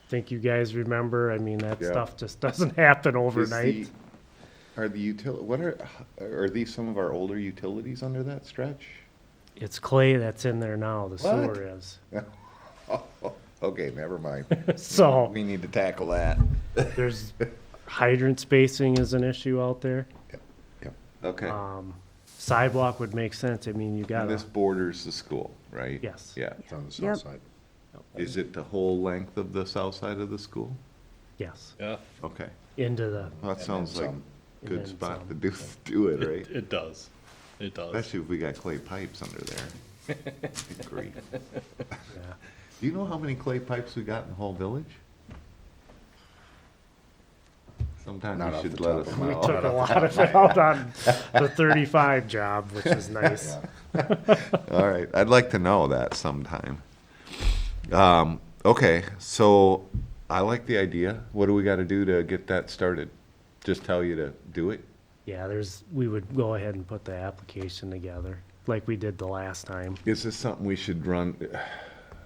Think you guys remember, I mean, that Yeah. stuff just doesn't happen is overnight. are these some of our older utilities under that stretch? It's clay that's in there now, the What? sewer is. Okay, never mind. So, We need to tackle that. there's hydrant spacing is an issue out there. Okay. Sidewalk would make sense, I mean, you And gotta, this borders the school, right? Yes. Yeah. It's on the Yep. south side. Is it the whole length of the south side of the school? yes, Yeah, Okay. into the, Well, that sounds then like some. a good And then spot some. to do it, right? it does. It does. Especially if we got clay pipes under there. Good grief. Do you know how many clay pipes we got in the whole village? Sometimes Not you off should the let top us of my We know. took a lot of it out on the 35 job, which is nice. All right, I'd like to know that sometime. Okay, so I like the idea. What do we got to do to get that started? Just tell you to do it? Yeah, we would go ahead and put the application together, like we did the last time. Is this something we should run?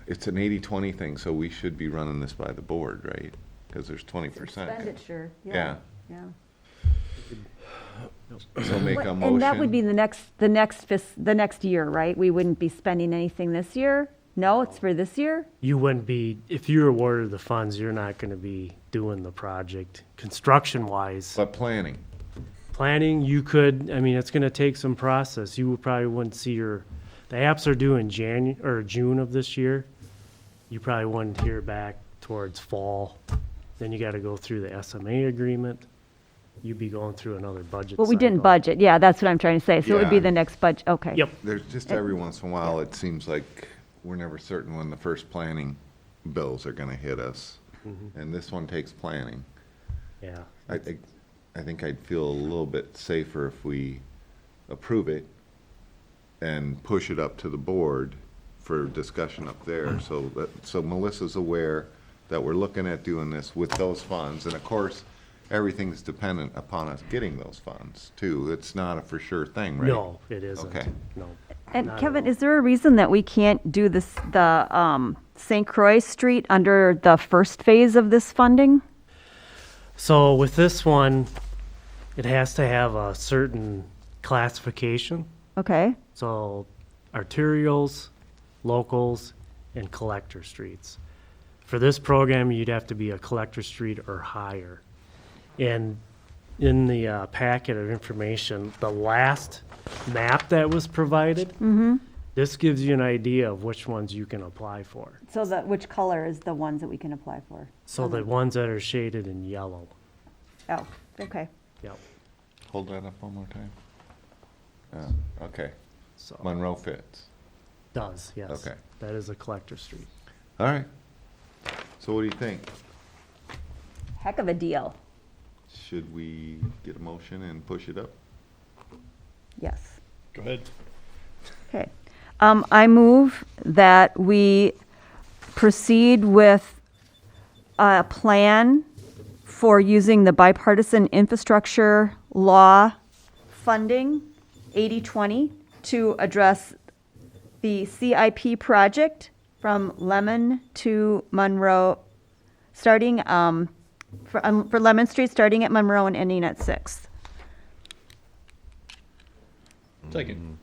It's an 80-20 thing, so we should be running this by the board, right? Because there's 20%. Expenditure, Yeah. yeah. So make a motion. And that would be the next year, right? We wouldn't be spending anything this year? No, it's for this year? You wouldn't be, if you're awarded the funds, you're not gonna be doing the project construction-wise. But planning. Planning, you could, I mean, it's gonna take some process. You probably wouldn't see the apps are due in June of this year. You probably wouldn't hear back towards fall. Then you gotta go through the SMA agreement. You'd be going through another budget Well, we didn't cycle. budget, yeah, that's what I'm trying to say. So it would be Yeah. the next budget, okay. Yep, There's just every once in a while, it seems like we're never certain when the first planning bills are gonna hit us. And this one takes planning. yeah. I think I'd feel a little bit safer if we approve it and push it up to the board for discussion up there. So Melissa's aware that we're looking at doing this with those funds. And of course, everything's dependent upon us getting those funds too. It's not a for sure thing, right? No, it isn't. Okay. No. And not at Kevin, all. is there a reason that we can't do this, the St. Croix Street under the first phase of this funding? So with this one, it has to have a certain classification. Okay, So arterials, locals, and collector streets. For this program, you'd have to be a collector street or higher. And in the packet of information, the last map that was provided, this gives you an idea of which ones you can apply for. so which color is the ones that we can apply for? So the ones that are shaded in yellow. Oh, okay. Yep. Hold that up one more time. Okay, So Monroe fits. does, yes. Okay. That is a collector street. All right. So what do you think? Heck of a deal. Should we get a motion and push it up? Yes. Go ahead. Okay. I move that we proceed with a plan for using the bipartisan infrastructure law funding, 80-20, to address the CIP project from Lemon to Monroe, starting, for Lemon Street, starting at Monroe and ending at 6th. Second.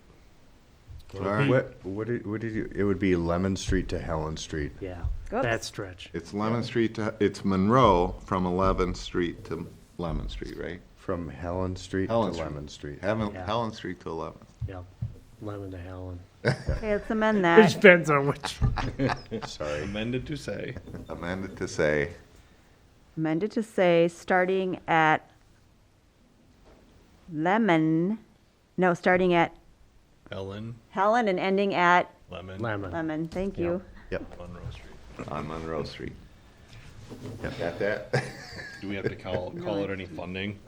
All right. What did you, it would be Lemon Street to Helen Street. Yeah, Oops. that stretch. It's Lemon Street to, it's Monroe from 11th Street to Lemon Street, right? From Helen Street to Helen Street. Lemon Street. Yeah. Helen Street to 11th. Yep. Lemon to Helen. Okay, let's amend It that. depends on which. Sorry. Amended to say. Amended to say, Amended to say, starting at starting at Ellen, Helen and ending at Lemon, Lemon. Lemon. Thank you. Yep. Monroe Street. on Monroe Street. Got that? Do we have to call it any funding?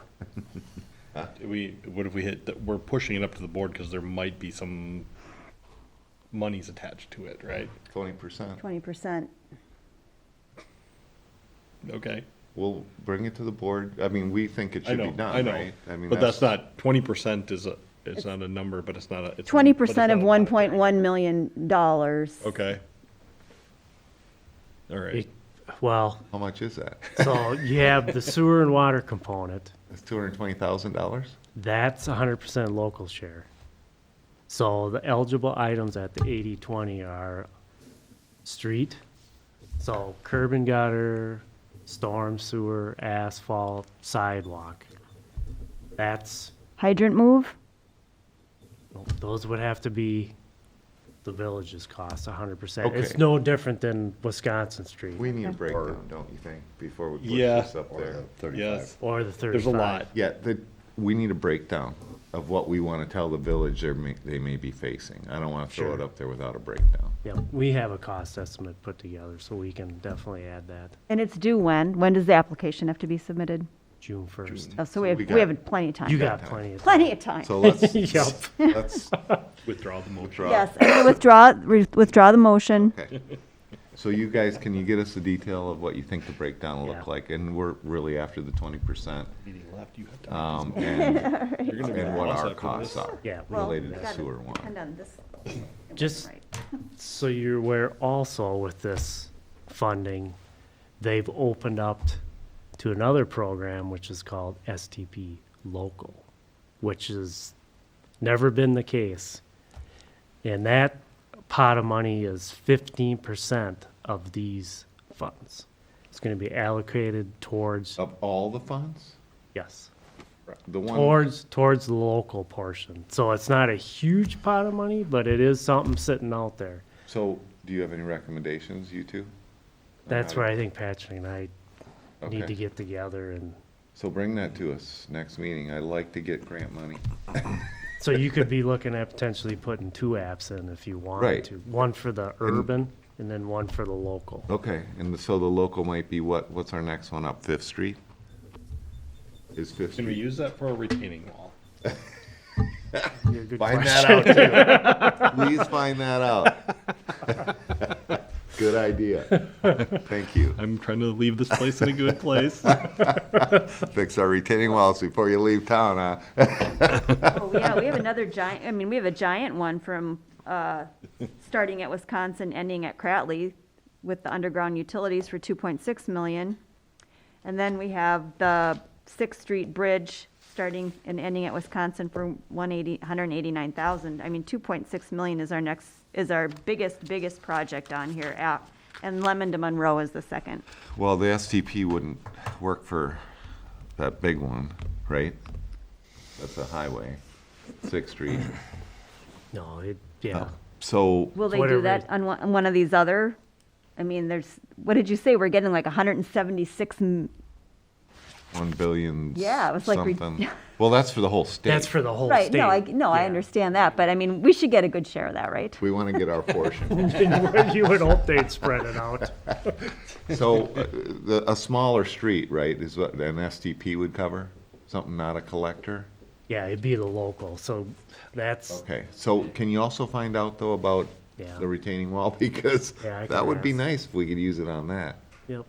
What if we we're pushing it up to the board because there might be some monies attached to it, right? 20%. 20%. Okay. We'll bring it to the board. I mean, we think it I should be know, done, I know. right? I mean, But that's not, 20% it's not a number, but it's not a. it's- but it's 20% of not a monetary. $1.1 million. Okay. All right. Well, How much is that? so you have the sewer and water component. It's $220,000? That's 100% local share. So the eligible items at the 80-20 are street, so curb and gutter, storm sewer, asphalt, sidewalk. That's, Hydrant move? those would have to be the village's cost, 100%. Okay. It's no different than Wisconsin Street We need a breakdown, don't you think, before we push Yeah. this up there? Or the 35. Yes. or the 35. There's a lot. Yeah, we need a breakdown. of what we want to tell the village they may be facing. I don't want to throw it Sure. up there without a breakdown. Yeah, we have a cost estimate put together, so we can definitely add that And it's due when? When does the application have to be submitted? June 1st. Oh, so we we got- have plenty of time. You got plenty of time. Plenty of time. So let's, Yep. let's Withdraw the motion. withdraw. Yes, I'm gonna withdraw the motion. Okay. So you guys, can you get us the detail of what you think the breakdown will look Yeah. like? And we're really after the 20%, Meeting left, you have time. and You're gonna be and what boss our after costs this. are Yeah. related Well, to sewer one. depend on this. It Just- wasn't So you're aware also with this funding, they've opened up to another program which is called STP Local, which has never been the case. And that pot of money is 15% of these funds. It's going to be allocated towards, Of all the funds? yes, The one, towards the local portion. So it's not a huge pot of money, but it is something sitting out there. so do you have any recommendations, you two? That's where I think Patrick and I need to Okay. get together, and So bring that to us next meeting. I'd like to get grant money. so you could be looking at potentially putting 2 apps in if you wanted Right. to. One for the urban and then one for the local. Okay, and so the local might be what's our next one up, Fifth Street? Is Fifth Can we Street? use that for a retaining wall? You're a good Find question. that out too. Please find that out. Good idea. Thank you. I'm trying to leave this place in a good place. Fix our retaining walls before you leave town, huh? Oh, yeah, we have another giant, I mean, we have a giant one from, starting at Wisconsin, ending at Cratley with the underground utilities for 2.6 million. And then we have the Sixth Street Bridge starting and ending at Wisconsin for 189,000. I mean, 2.6 million is our biggest project on here, and Lemon to Monroe is the second. Well, the STP wouldn't work for that big one, right? That's a highway, Sixth Street. No, yeah. So, Will they do Whatever. that on one of these other? I mean, what did you say? We're getting like 176, 1 billion Yeah, it was like something. Well, that's for the whole state. That's for the whole right, state. no, I Yeah. understand that, but I mean, we should get a good share of that, right? We want to get our portion. You would hope they'd spread it out. So, a smaller street, right, is what an STP would cover? Something not a collector? Yeah, it'd be the local, so that's, Okay, so can you also find out, though, about Yeah. the retaining wall? Because Yeah, I that can would be ask. nice if we could use it on that. yep.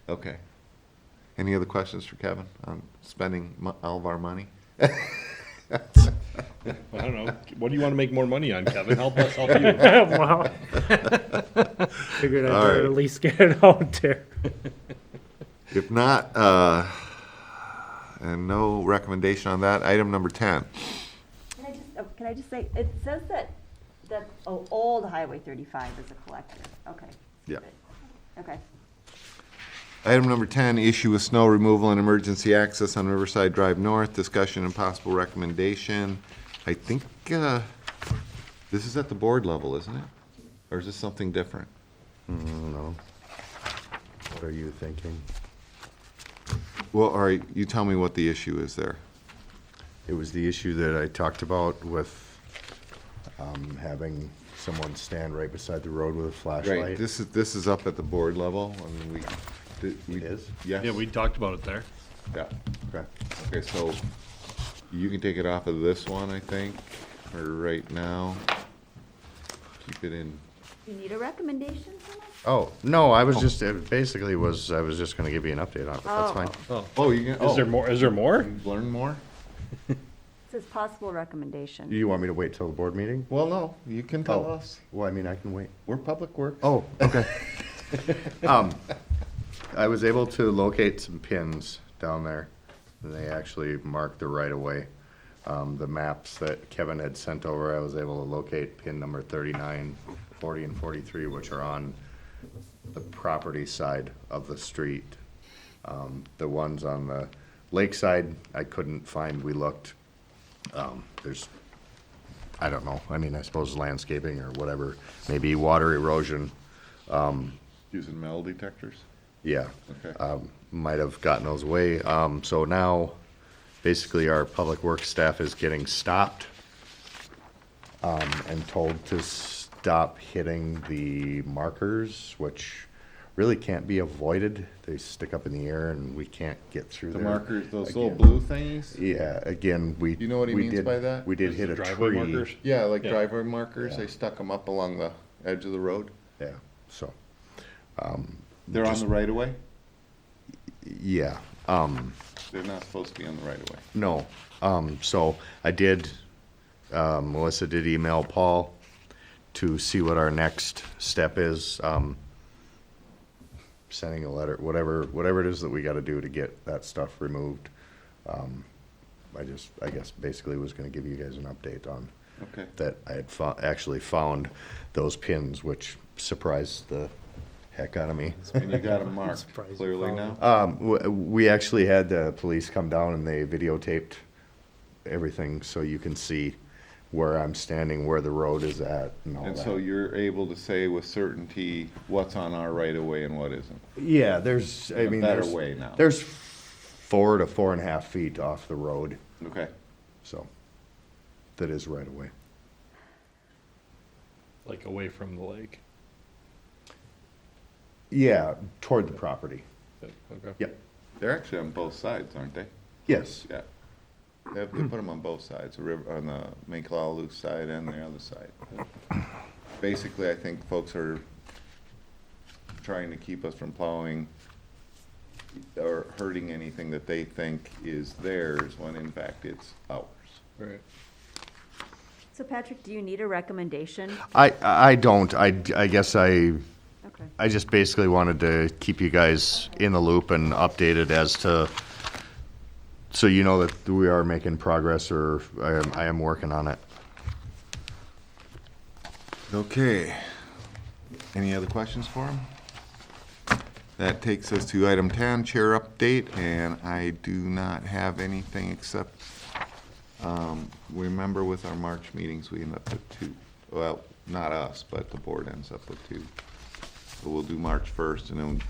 Okay. Any other questions for Kevin on spending all of our money? I don't know. What do you want to make more money on, Kevin? Help us help you. Wow. Figured I'd All better right. at least get it out there. If not, and no recommendation on that, item number 10. Can I just say, it says that old Highway 35 is a collector, okay. Yeah. Okay. Item number 10, issue of snow removal and emergency access on Riverside Drive North, discussion and possible recommendation. I think this is at the board level, isn't it? Or is this something different? No. What are you thinking? Well, all right, you tell me what the issue is there. It was the issue that I talked about with having someone stand right beside the road with a Right, flashlight. this is up at the board level, I mean, we. It is? Yes. Yeah, we talked about it there. Yeah, okay. Okay, so you can take it off of this one, I think, or right now. Keep it in. You need a recommendation from us? Oh, no, I was just, it basically was, I was just gonna give you an update on it, but that's fine. Oh, you can, Is there more? Is there more? learn more? It says possible recommendation. You want me to wait till the board meeting? Well, no, you can tell Oh. us. Well, I mean, I can wait. We're Public Works. Oh, okay. I was able to locate some pins down there. And they actually marked the right of way. The maps that Kevin had sent over, I was able to locate pin number 39, 40, and 43, which are on the property side of the street. The ones on the lakeside, I couldn't find. We looked. There's, I don't know. I mean, I suppose landscaping or whatever, maybe water erosion. Using metal detectors? Yeah. Okay. Might have gotten those away. So now basically our public works staff is getting stopped and told to stop hitting the markers, which really can't be avoided. They stick up in the air and we can't get through The there. markers, those little Again. blue thingies? Yeah, again, we. You know what he we means did- by that? We did Is hit it a driveway tree. markers? Yeah, like Yeah. driveway markers, Yeah. they stuck them up along the edge of the road. Yeah, so, They're on the right of way? yeah. They're not supposed to be on the right of way. No, so I did, Melissa did email Paul to see what our next step is. Sending a letter, whatever it is that we gotta do to get that stuff removed. I guess basically was gonna give you guys an update on Okay. that I had actually found those pins, which surprised the heck out of me. And you got them marked Surprised you clearly found now? We actually had the police come down and they videotaped everything so you can see where I'm standing, where the road is at and all And that. so you're able to say with certainty what's on our right of way and what isn't? Yeah, there's, I In a mean, better there's, way now. there's 4 to 4.5 feet off the road, Okay. so that is right away. Like away from the lake. Yeah, toward the property. Okay. Yep. They're actually on both sides, aren't they? Yes. Yeah. They put them on both sides, the river, on the Main side and the other side. Basically, I think folks are trying to keep us from plowing or hurting anything that they think is theirs, when in fact it's ours. Right. So Patrick, do you need a recommendation? I don't. I guess Okay. I just basically wanted to keep you guys in the loop and updated as to, so you know that we are making progress, or I am working on it. Okay. Any other questions for him? That takes us to item 10, chair update, and I do not have anything except, remember with our March meetings, we end up with 2. Well, not us, but the board ends up with 2. So we'll do March 1st and then,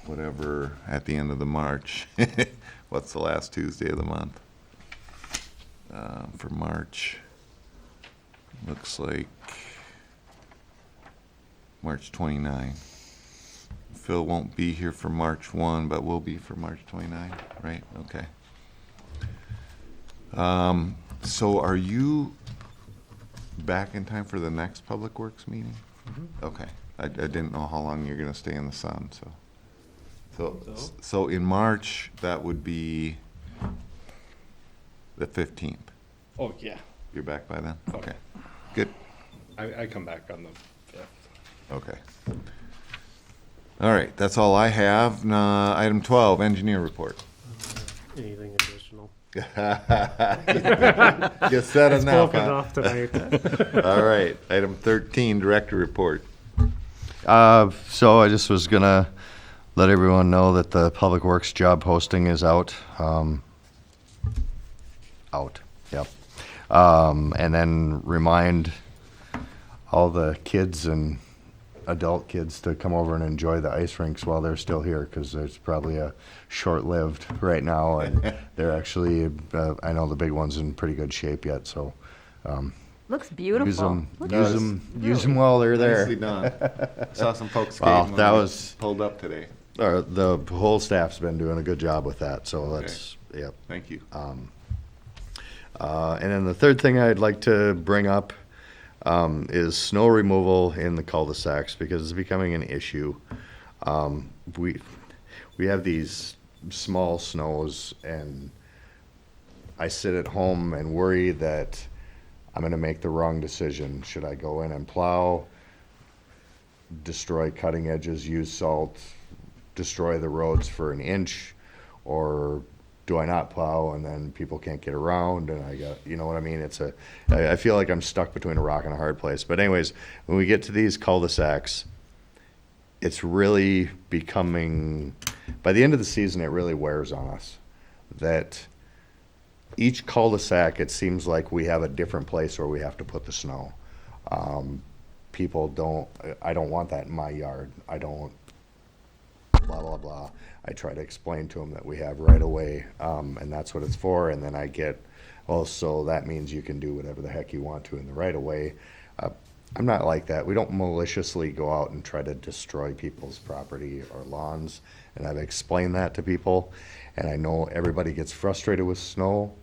whatever, at the end of the March. What's the last Tuesday of the month? For March, looks like March 29. Phil won't be here for March 1, but will be for March 29, right? Okay. So are you back in time for the next Public Works meeting? Okay. I didn't know how long you're gonna stay in the sun, so. So in March, that would be the 15th. Oh, yeah. You're back by then? Okay. Good. I come back on the 5th. Okay. All right, that's all I have. Item 12, engineer report. Anything additional? You said enough, Spoke huh? enough tonight. All right, item 13, director report. So I just was gonna let everyone know that the Public Works job posting is out. Yep. And then remind all the kids and adult kids to come over and enjoy the ice rinks while they're still here, because there's probably a short-lived right now, and they're actually, I know the big one's in pretty good shape yet, so, Looks beautiful. use them, Looks use them while they're Nicely there. done. Saw some folks Wow, skating that when they was- pulled up today. The whole staff's been doing a good job with that, so that's, yep. Thank you. And then the third thing I'd like to bring up is snow removal in the cul-de-sacs, because it's becoming an issue. We have these small snows, and I sit at home and worry that I'm gonna make the wrong decision. Should I go in and plow, destroy cutting edges, use salt, destroy the roads for an inch, or do I not plow and then people can't get around and I got, you know what I mean? I feel like I'm stuck between a rock and a hard place. But anyways, when we get to these cul-de-sacs, it's really becoming, by the end of the season, it really wears on us. That each cul-de-sac, it seems like we have a different place where we have to put the snow. People don't, I don't want that in my yard. I don't, blah, blah, blah, blah. I try to explain to them that we have right of way, and that's what it's for, and then I get, oh, so that means you can do whatever the heck you want to in the right of way. I'm not like that. We don't maliciously go out and try to destroy people's property or lawns, and I've explained that to people, and I know everybody gets frustrated with snow.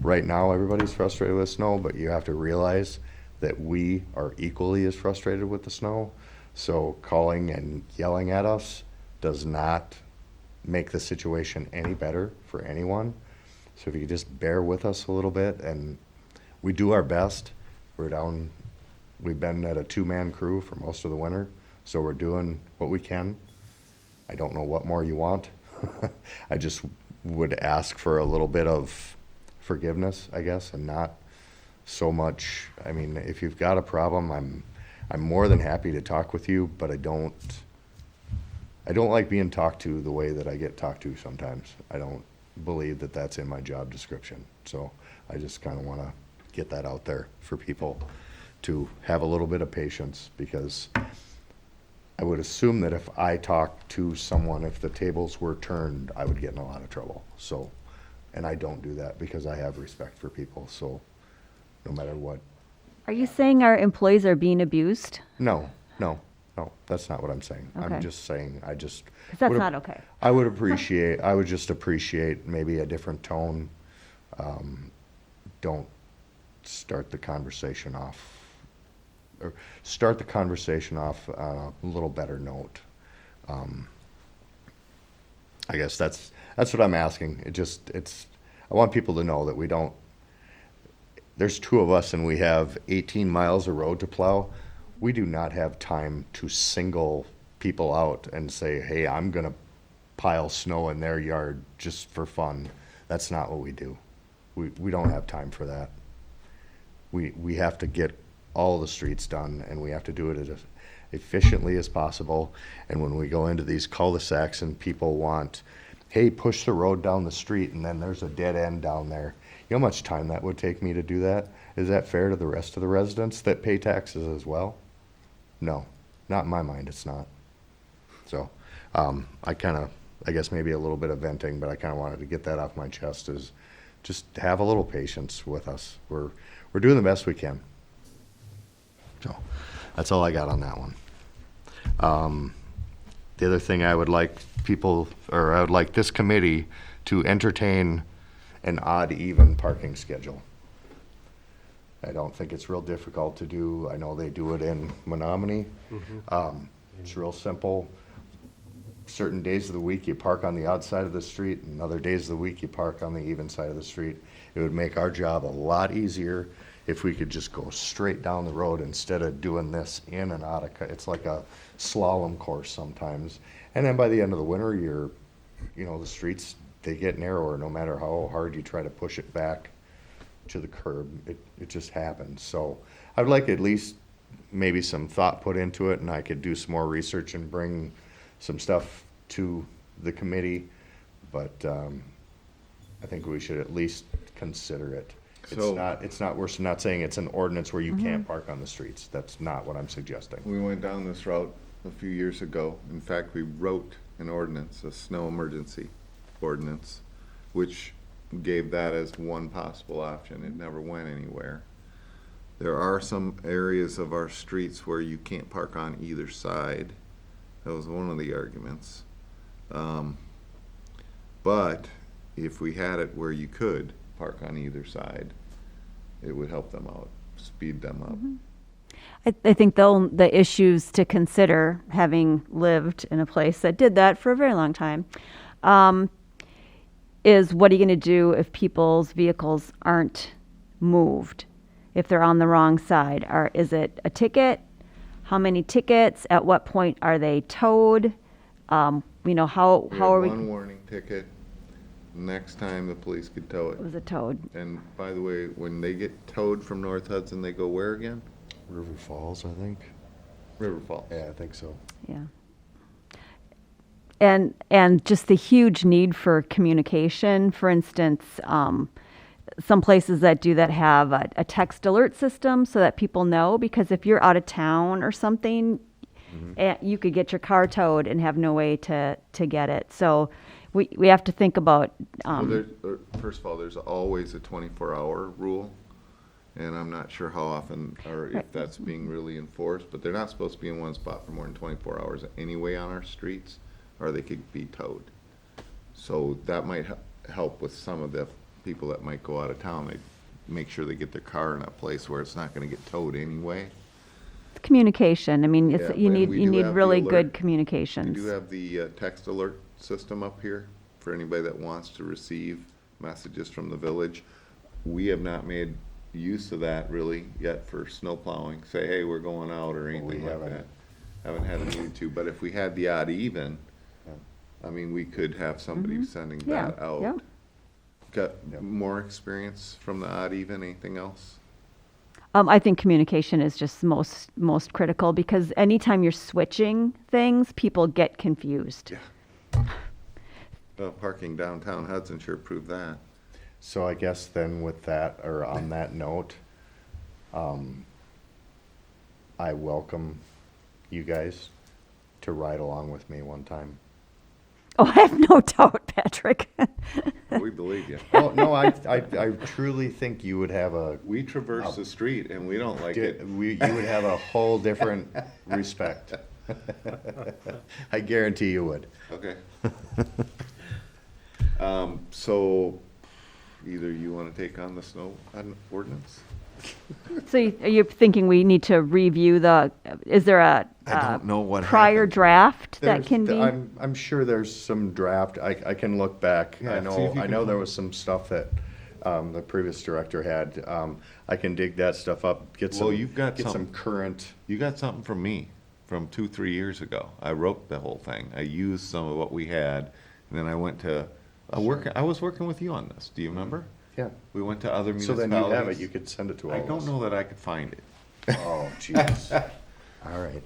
Right now, everybody's frustrated with snow, but you have to realize that we are equally as frustrated with the snow. So calling and yelling at us does not make the situation any better for anyone. So if you could just bear with us a little bit, and we do our best. We've been at a two-man crew for most of the winter, so we're doing what we can. I don't know what more you want. I just would ask for a little bit of forgiveness, I guess, and not so much. I mean, if you've got a problem, I'm more than happy to talk with you, but I don't like being talked to the way that I get talked to sometimes. I don't believe that that's in my job description. So I just kind of want to get that out there for people to have a little bit of patience, because I would assume that if I talked to someone, if the tables were turned, I would get in a lot of trouble. So, and I don't do that because I have respect for people. So no matter what. Are you saying our employees are being abused? No, that's not what I'm saying. Okay. I'm just saying, 'Cause that's would- not okay. I would just appreciate maybe a different tone. Don't start the conversation off, or start the conversation off on a little better note. I guess that's what I'm asking. I want people to know that we don't, there's two of us and we have 18 miles of road to plow. We do not have time to single people out and say, hey, I'm gonna pile snow in their yard just for fun. That's not what we do. We don't have time for that. We have to get all the streets done, and we have to do it as efficiently as possible. And when we go into these cul-de-sacs and people want, hey, push the road down the street, and then there's a dead end down there. You know how much time that would take me to do that? Is that fair to the rest of the residents that pay taxes as well? No, not in my mind, it's not. So, I guess maybe a little bit of venting, but I kind of wanted to get that off my chest, is just have a little patience with us. We're doing the best we can. So, that's all I got on that one. The other thing I would like I would like this committee to entertain an odd even parking schedule. I don't think it's real difficult to do. I know they do it in Menominee. It's real simple. Certain days of the week you park on the odd side of the street, and other days of the week you park on the even side of the street. It would make our job a lot easier if we could just go straight down the road instead of doing this in and out of, it's like a slalom course sometimes. And then by the end of the winter, the streets, they get narrower no matter how hard you try to push it back to the curb. It just happens. So I'd like at least maybe some thought put into it, and I could do some more research and bring some stuff to the committee. But I think we should at least consider it. We're not saying it's an ordinance where you can't park on the streets. That's not what I'm suggesting. We went down this route a few years ago. In fact, we wrote an ordinance, a snow emergency ordinance, which gave that as one possible option. It never went anywhere. There are some areas of our streets where you can't park on either side. That was one of the arguments. But if we had it where you could park on either side, it would help them out, speed them up. I think the issues to consider, having lived in a place that did that for a very long time, is what are you going to do if people's vehicles aren't moved, if they're on the wrong side? Is it a ticket? How many tickets? At what point are they towed? How We are we? had one warning ticket. Next time the police could tow it. It was a towed. And by the way, when they get towed from North Hudson, they go where again? River Falls, I think. River Falls. Yeah, I think so. Yeah. And just the huge need for communication. For instance, some places that do that have a text alert system so that people know, because if you're out of town or something, you could get your car towed and have no way to get it. So we have to think about, Well, first of all, there's always a 24-hour rule, and I'm not sure how often or if that's being really enforced, but they're not supposed to be in one spot for more than 24 hours anyway on our streets, or they could be towed. So that might help with some of the people that might go out of town. They make sure they get their car in a place where it's not gonna get towed anyway. communication. I mean, Yeah, you and need, we you do need have the really alert. good We communications. do have the text alert system up here for anybody that wants to receive messages from the village. We have not made use of that really yet for snow plowing, say, hey, we're going out or anything like haven't. that. Haven't had a need to, but if we had the odd even, I mean, we could have somebody sending Mm-hmm. Yeah, that out. yeah. Got more experience from the odd even, anything else? I think communication is just most critical, because anytime you're switching things, people get confused. Well, parking downtown Hudson sure proved that. So I guess then with that, or on that note, I welcome you guys to ride along with me one time. Oh, I have no doubt, Patrick. We believe you. Oh, no, I truly think you would have a, We traverse the street and we don't like it. you would have a whole different respect. I guarantee you would. Okay. So either you want to take on the snow ordinance? So are you thinking we need to review is there a I don't know what prior happened. draft that There's- can be? I'm sure there's some draft, I can look back. Yeah, I see if know, you I can know there find- was some stuff that, the previous director had. I can dig that stuff up, get some, Well, you've got get some some- current, You got something from me from 2-3 years ago. I wrote the whole thing. I used some of what we had, and then I went to, I was working with you on this. Do you remember? yeah. We went to other So municipalities. then you have it, you could send it to all I of us. don't know that I could find it. Oh, jeez. All right.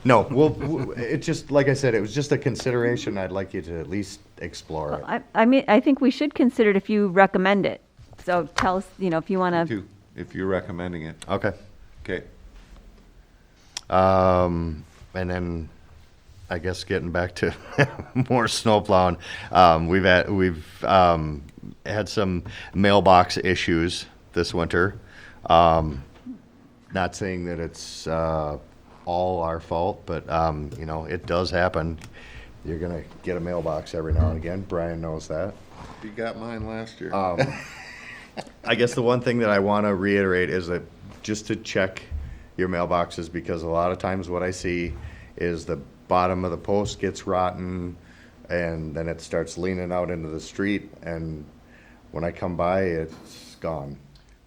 No, well, it just, like I said, it was just a consideration. I'd like you to at least explore it. I mean, I think we should consider it if you recommend it. So tell us, if you want to. Too, if you're recommending it. Okay. Okay. And then, I guess getting back to more snow plowing, we've had some mailbox issues this winter. Not saying that it's all our fault, but it does happen. You're gonna get a mailbox every now and again. Brian knows that. You got mine last year. I guess the one thing that I want to reiterate is that just to check your mailboxes, because a lot of times what I see is the bottom of the post gets rotten and then it starts leaning out into the street, and when I come by, it's gone.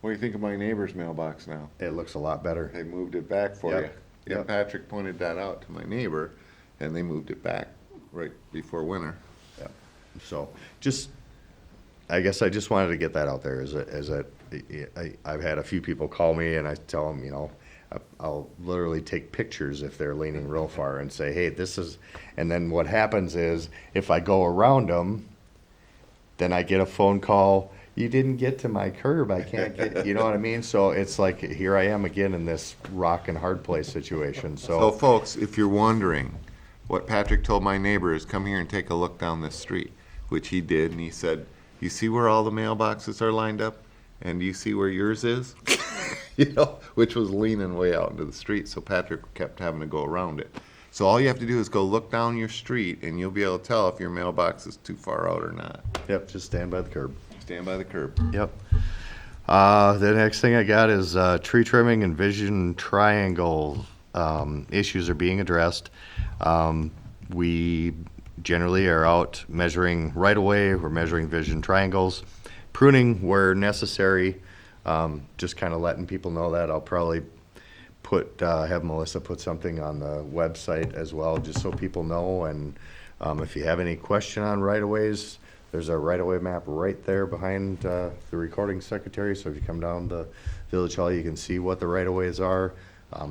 What do you think of my neighbor's mailbox now? It looks a lot better. They moved it back for Yep. you. Yeah, Yep. Patrick pointed that out to my neighbor, and they moved it back right before winter. Yeah. So I guess I just wanted to get that out there, I've had a few people call me and I tell them, I'll literally take pictures if they're leaning real far and say, hey, this is, and then what happens is if I go around them, then I get a phone call, you didn't get to my curb, I can't get, you know what I mean? So it's like, here I am again in this rock and hard place situation, So folks, if you're wondering, what Patrick told my neighbor is come here and take a look down this street, which he did, and he said, you see where all the mailboxes are lined up? And do you see where yours is? Which was leaning way out into the street, so Patrick kept having to go around it. So all you have to do is go look down your street, and you'll be able to tell if your mailbox is too far out or not. Yep, just stand by the curb. Stand by the curb. Yep. The next thing I got is tree trimming and vision triangle issues are being addressed. We generally are out measuring right away. We're measuring vision triangles, pruning where necessary. Just kind of letting people know that. I'll probably have Melissa put something on the website as well, just so people know. And if you have any question on right-of-ways, there's a right-of-way map right there behind the recording secretary. So if you come down the Village Hall, you can see what the right-of-ways are.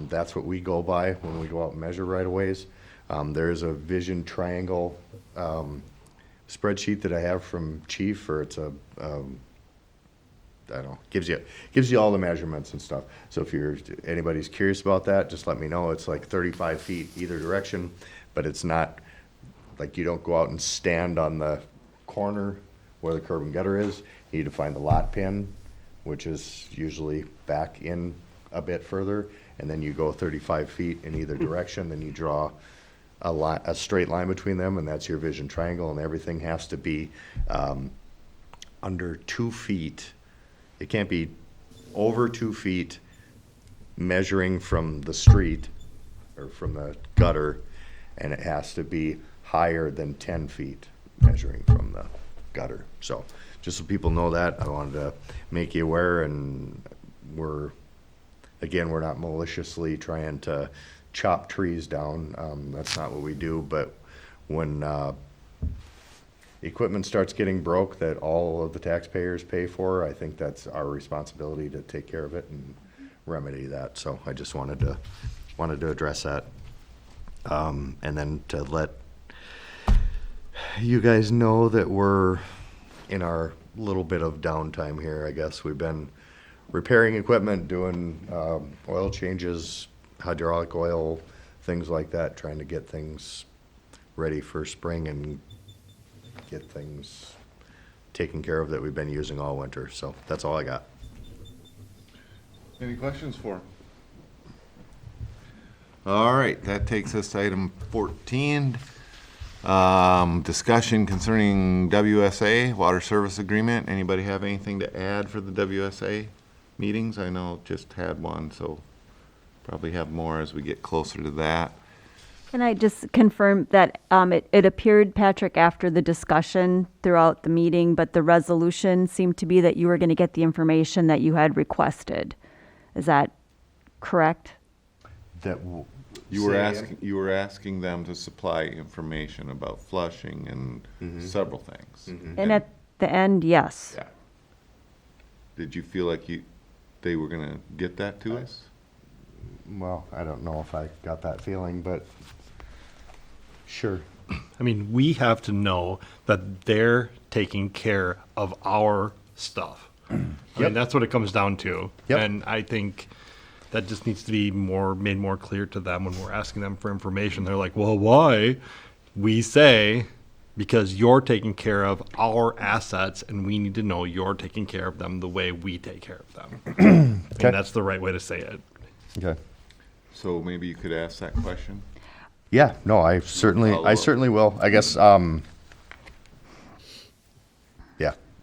That's what we go by when we go out and measure right-of-ways. There's a vision triangle spreadsheet that I have from Chief, or it's I don't know, gives you all the measurements and stuff. So if anybody's curious about that, just let me know. It's like 35 feet either direction, but it's not, like, you don't go out and stand on the corner where the curb and gutter is. You need to find the lot pin, which is usually back in a bit further, and then you go 35 feet in either direction, then you draw a straight line between them, and that's your vision triangle, and everything has to be under 2 feet. It can't be over 2 feet measuring from the street or from the gutter, and it has to be higher than 10 feet measuring from the gutter. So just so people know that, I wanted to make you aware, and we're not maliciously trying to chop trees down. That's not what we do, but when equipment starts getting broke that all of the taxpayers pay for, I think that's our responsibility to take care of it and remedy that. So I just wanted to address that. And then to let you guys know that we're in our little bit of downtime here. I guess we've been repairing equipment, doing oil changes, hydraulic oil, things like that, trying to get things ready for spring and get things taken care of that we've been using all winter. So that's all I got. Any questions for him? All right, that takes us to item 14. Discussion concerning WSA, Water Service Agreement. Anybody have anything to add for the WSA meetings? I know just had one, so probably have more as we get closer to that. Can I just confirm that it appeared, Patrick, after the discussion throughout the meeting, but the resolution seemed to be that you were going to get the information that you had requested. Is that correct? You were asking them to supply information about flushing and several things. And at the end, yes. Yeah. Did you feel like they were going to get that to us? Well, I don't know if I got that feeling, but sure. I mean, we have to know that they're taking care of our stuff. I mean, that's what it comes down to. Yep. And I think that just needs to be made more clear to them when we're asking them for information. They're like, well, why? We say, because you're taking care of our assets, and we need to know you're taking care of them the way we take care of them. Okay. And that's the right way to say it. Okay. So maybe you could ask that question? Yeah, no, I certainly will. I guess, yeah,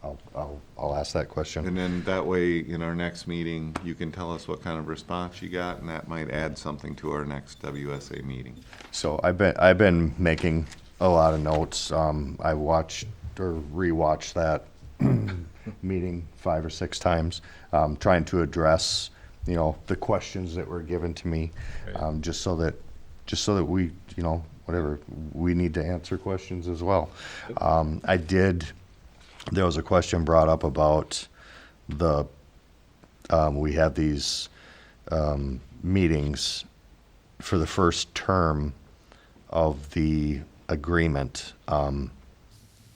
I'll ask that question. And then that way, in our next meeting, you can tell us what kind of response you got, and that might add something to our next WSA meeting. So I've been making a lot of notes. I watched or rewatched that meeting 5 or 6 times, trying to address, the questions that were given to me, just so that we, whatever, we need to answer questions as well. There was a question brought up about we have these meetings for the first term of the agreement. Now,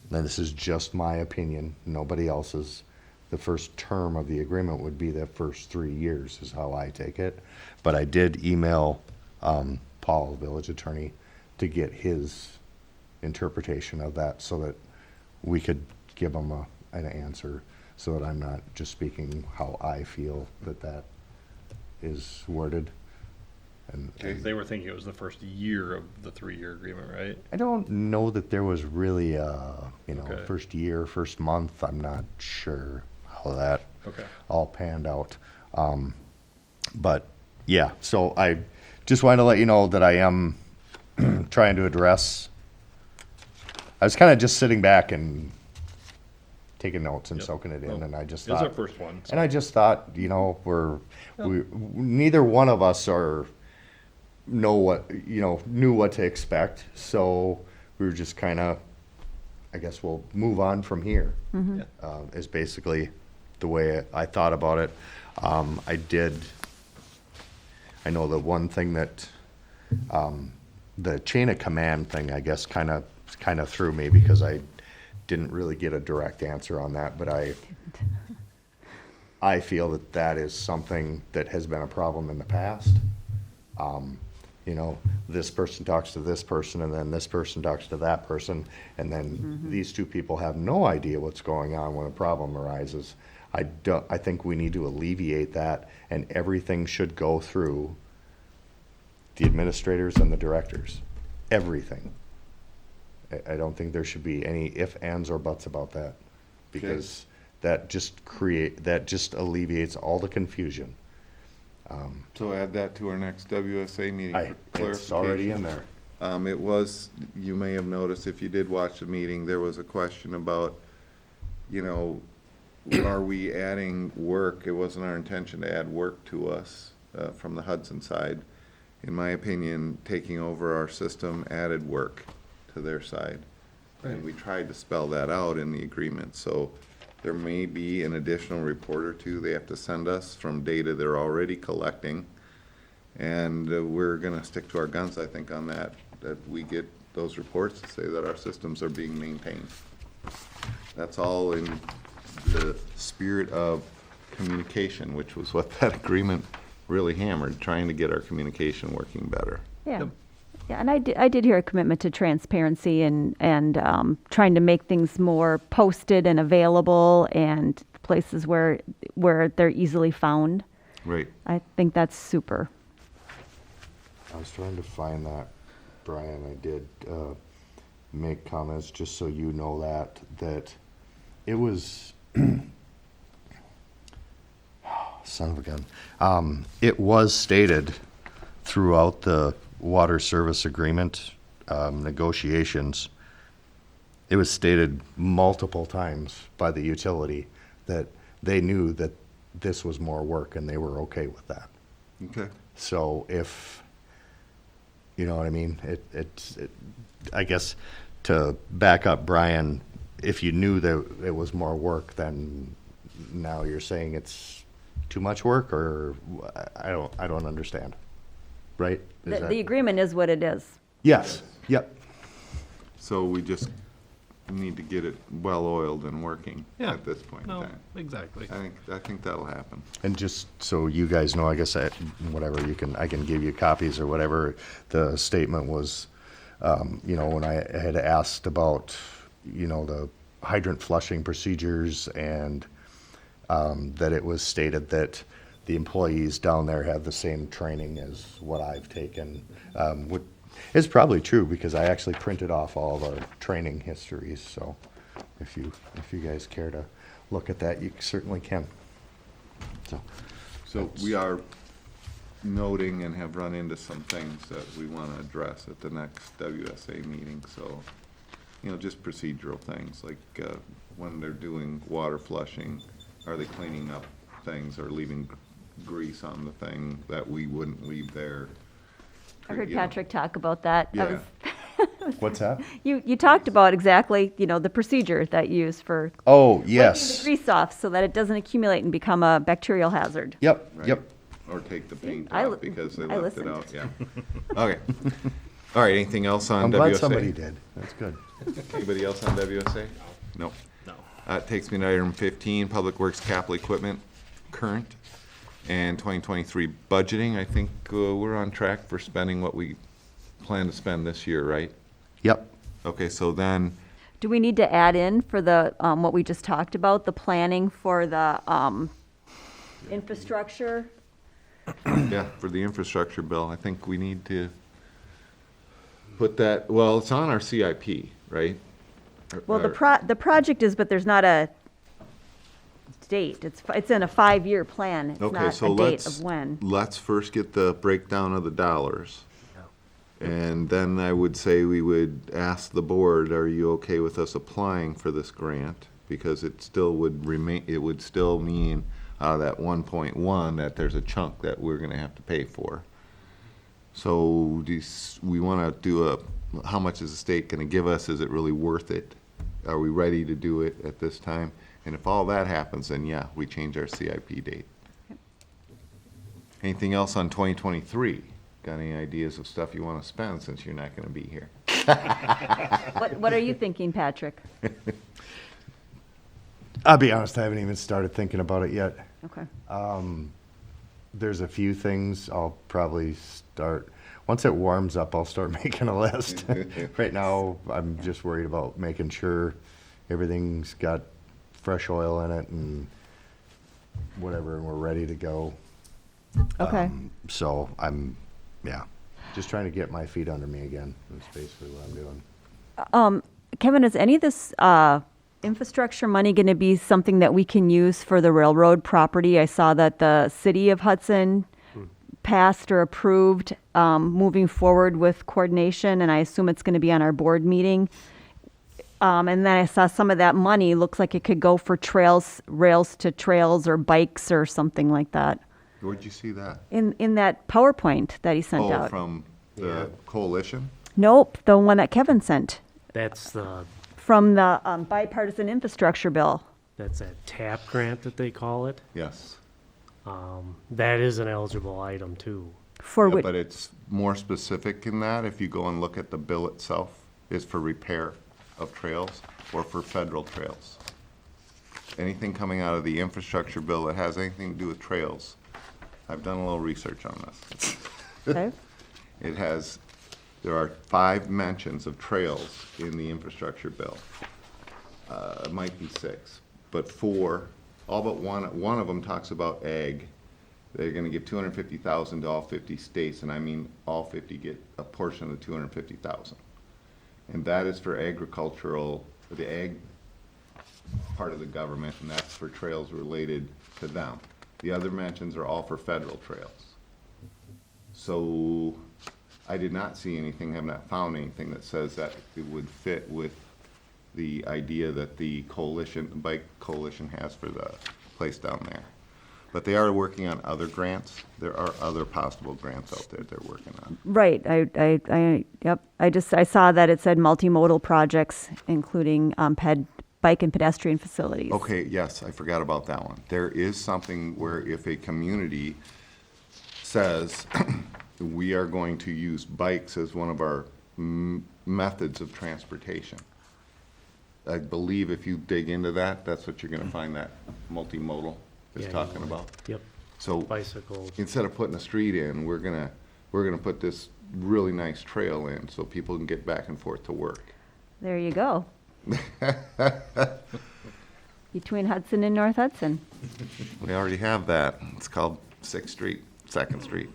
this is just my opinion, nobody else's. The first term of the agreement would be the first 3 years, is how I take it. But I did email Paul, village attorney, to get his interpretation of that so that we could give him an answer, so that I'm not just speaking how I feel that is worded. And They were thinking it was the first year of the 3-year agreement, right? I don't know that there was really Okay. first year, first month. I'm not sure how that Okay. all panned out. But yeah, so I just wanted to let you know that I am trying to address. I was kind of just sitting back and taking notes and Yep. soaking it in, Well, and I just It was our thought, first one. so- and I just thought, neither one of us knew what to expect. So we were just kind of, I guess we'll move on from here. Yeah. Is basically the way I thought about it. I know the one thing that, the chain of command thing, I guess, kind of threw me, because I didn't really get a direct answer on that, but I feel that that is something that has been a problem in the past. You know, this person talks to this person, and then this person talks to that person, and then these two people have no idea what's going on when a problem arises. I think we need to alleviate that, and everything should go through the administrators and the directors. Everything. I don't think there should be any ifs, ands, or buts about that, because that just alleviates all the confusion. So add that to our next WSA meeting for clarification. It's already in there. It was, you may have noticed, if you did watch the meeting, there was a question about, you know, are we adding work? It wasn't our intention to add work to us from the Hudson side. In my opinion, taking over our system added work to their side. And we tried to spell that out in the agreement. So there may be an additional report or two they have to send us from data they're already collecting. And we're gonna stick to our guns, I think, on that we get those reports to say that our systems are being maintained. That's all in the spirit of communication, which was what that agreement really hammered, trying to get our communication working better. Yeah. Yeah, and I did hear a commitment to transparency and trying to make things more posted and available and places where they're easily found. Right. I think that's super. I was trying to find that, Brian. I did make comments, just so you know that it was, son of a gun. It was stated throughout the water service agreement negotiations, it was stated multiple times by the utility that they knew that this was more work and they were okay with that. Okay. So if, you know what I mean, I guess to back up Brian, if you knew that it was more work, then now you're saying it's too much work, or I don't understand. Right? Is that- The agreement is what it is. Yes, yep. So we just need to get it well-oiled and working Yeah. at this point in No, time. exactly. I think that'll happen. And just so you guys know, I guess whatever, I can give you copies or whatever. The statement was, you know, when I had asked about, you know, the hydrant flushing procedures, and that it was stated that the employees down there have the same training as what I've taken, which is probably true, because I actually printed off all of our training histories. So if you guys care to look at that, you certainly can. So we are noting and have run into some things that we want to address at the next WSA meeting. So, you know, just procedural things, like when they're doing water flushing, are they cleaning up things or leaving grease on the thing that we wouldn't leave there? I heard You know. Patrick talk about that. Yeah. What's that? You talked about exactly, you know, the procedure that you use for Oh, wiping the yes. grease off so that it doesn't accumulate and become a bacterial hazard. Yep, Right? yep. Or take the paint I off li- because they I left it listened. out, yeah. Okay. All right, anything else on I'm WSA? glad somebody did. That's good. Anybody else on WSA? Nope. No. It takes me to item 15, Public Works Capital Equipment, current, and 2023 budgeting. I think we're on track for spending what we plan to spend this year, right? Yep. Okay, so then, Do we need to add in for the, what we just talked about, the planning for the infrastructure? yeah, for the infrastructure bill, I think we need to put that, well, it's on our CIP, right? Well, Or- the project is, but there's not a date. It's in a 5-year plan. It's Okay, not so a date let's, of when. let's first get the breakdown of the dollars. And then I would say we would ask the board, are you okay with us applying for this grant? Because it still would remain, it would still mean out of that 1.1 that there's a chunk that we're gonna have to pay for. So we wanna do how much is the state gonna give us? Is it really worth it? Are we ready to do it at this time? And if all that happens, then yeah, we change our CIP date. Anything else on 2023? Got any ideas of stuff you want to spend since you're not going to be here? What are you thinking, Patrick? I'll be honest, I haven't even started thinking about it yet. Okay. There's a few things I'll probably start, once it warms up, I'll start making a list. Right now, I'm just worried about making sure everything's got fresh oil in it and whatever, and we're ready to go. Okay. So I'm, yeah, just trying to get my feet under me again. That's basically what I'm doing. Kevin, is any of this infrastructure money going to be something that we can use for the railroad property? I saw that the city of Hudson passed or approved moving forward with coordination, and I assume it's going to be on our board meeting. And then I saw some of that money looks like it could go for trails, rails to trails, or bikes or something like that. Where'd you see that? In that PowerPoint that he sent Oh, out. from the coalition? Nope, the one that Kevin sent That's the, from the bipartisan infrastructure bill. that's that TAP grant that they call it. Yes. That is an eligible item too. For Yeah, which, but it's more specific in that, if you go and look at the bill itself, is for repair of trails or for federal trails. Anything coming out of the infrastructure bill that has anything to do with trails, I've done a little research on this. okay. It has, there are 5 mentions of trails in the infrastructure bill. It might be 6, but 4, all but one of them talks about ag. They're gonna give $250,000 to all 50 states, and I mean all 50 get a portion of the $250,000. And that is for agricultural, for the ag part of the government, and that's for trails related to them. The other mentions are all for federal trails. So I did not see anything, have not found anything that says that it would fit with the idea that the coalition, the bike coalition has for the place down there. But they are working on other grants. There are other possible grants out there they're working on. Right, yep. I saw that it said multimodal projects, including bike and pedestrian facilities. Okay, yes, I forgot about that one. There is something where if a community says, we are going to use bikes as one of our methods of transportation. I believe if you dig into that, that's what you're gonna find that multimodal is Yeah, talking about. Yep, So bicycles. instead of putting a street in, we're gonna put this really nice trail in so people can get back and forth to work. There you go. Between Hudson and North Hudson. We already have that. It's called 6th Street, 2nd Street.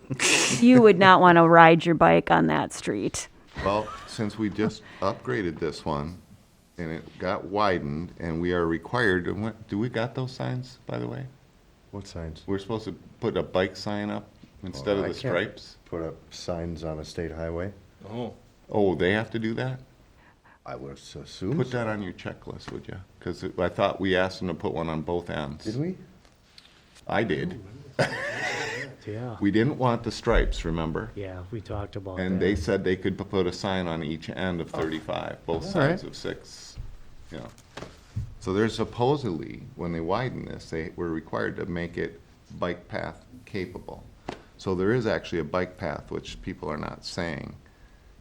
You would not want to ride your bike on that street. Well, since we just upgraded this one, and it got widened, and we are required, do we got those signs, by the way? What signs? We're supposed to put a bike sign up instead of I the can't stripes? Put up signs on a state highway? Oh, Oh, they have to do that? I would assume. Put that on your checklist, would you? Because I thought we asked them to put one on both ends. Did we? I did. Yeah, We didn't want the stripes, remember? yeah, we talked about And they that. said they could put a sign on each end of 35, both sides of 6, you know. So there's supposedly, when they widen this, they were required to make it bike path capable. So there is actually a bike path, which people are not saying,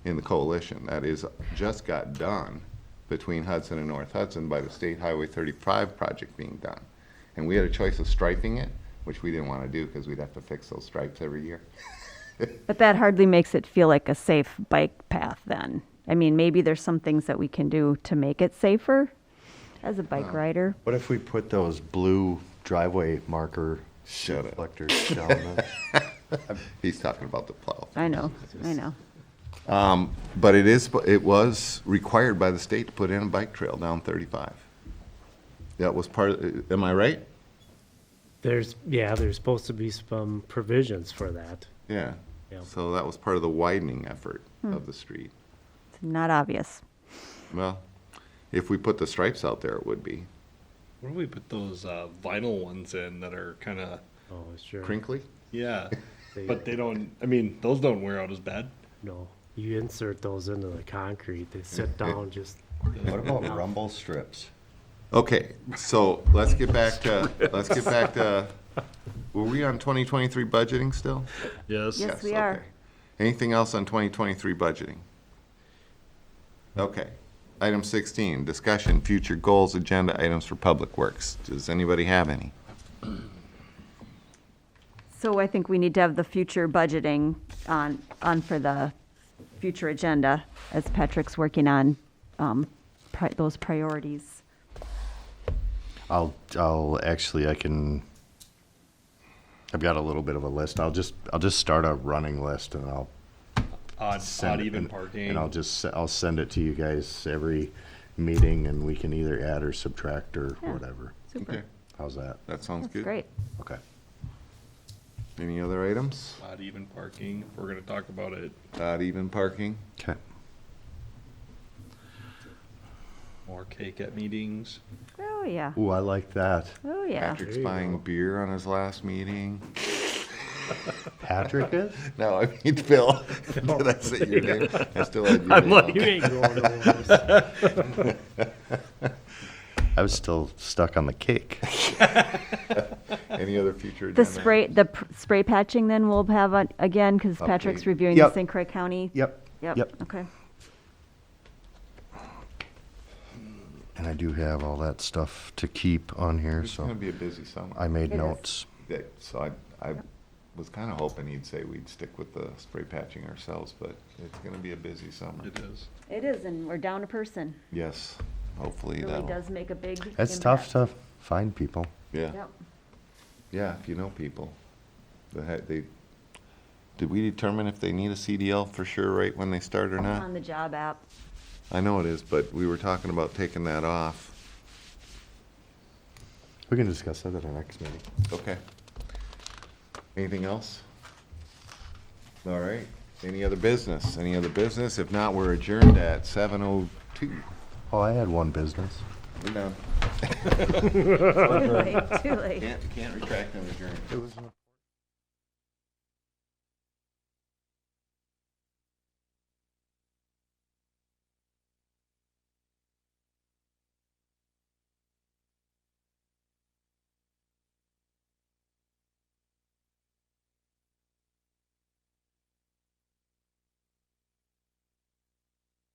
in the coalition, that is, just got done between Hudson and North Hudson by the State Highway 35 project being done. And we had a choice of striping it, which we didn't want to do because we'd have to fix those stripes every year. But that hardly makes it feel like a safe bike path then. I mean, maybe there's some things that we can do to make it safer as a bike rider. What if we put those blue driveway marker Shut up. reflectors down the? He's talking about the plow. I know. But it was required by the state to put in a bike trail down 35. That was part of, am I right? There's supposed to be some provisions for that. Yeah. Yeah. So that was part of the widening effort of the street. It's not obvious. Well, if we put the stripes out there, it would be. where do we put those vinyl ones in that are kind of, Oh, sure. Crinkly? yeah, They- but they don't, I mean, those don't wear out as bad. No, you insert those into the concrete, they sit down just, What about rumble strips? Okay, so let's get back to, were we on 2023 budgeting still? Yes. Yes, we are. Okay. Anything else on 2023 budgeting? Okay. Item 16, discussion, future goals, agenda items for Public Works. Does anybody have any? So I think we need to have the future budgeting on for the future agenda as Patrick's working on those priorities. I've got a little bit of a list. I'll just start a running list and I'll Odd send it, even and parking. I'll send it to you guys every meeting and we can either add or subtract or Yeah. whatever. Super. Okay, How's that? that sounds That's good. great. Okay. Any other items? Odd even parking, if we're gonna talk about it. Odd even parking? Okay. More cake at meetings. Oh, yeah. Ooh, I like that. Oh, yeah. Patrick's buying beer on his last meeting. Patrick is? No, I mean Phil. Did I say your name? I still had your I'm name. like, you ain't going nowhere. I was still stuck on the cake. Any other future The agenda? spray patching then we'll have again, because Patrick's Update. reviewing the Yep. St. Croix County. Yep. Yep, okay. And I do have all that stuff to keep on here, It's gonna so be a busy summer. I made It is. notes. Yeah, so I was kind of hoping he'd say we'd stick with the spray patching ourselves, but it's gonna be a busy summer. It is. It is, and we're down a person. Yes, hopefully Really that'll, does make a big impact. It's tough to find people. yeah, Yep. yeah, if you know people. Did we determine if they need a CDL for sure right when they start or not? On the job app. I know it is, but we were talking about taking that off. We can discuss that at our next meeting. Okay. Anything else? All right. Any other business? Any other business? If not, we're adjourned at 7:02. Oh, I had one business. We're done. Too late, too late. Can't retract and adjourn. It was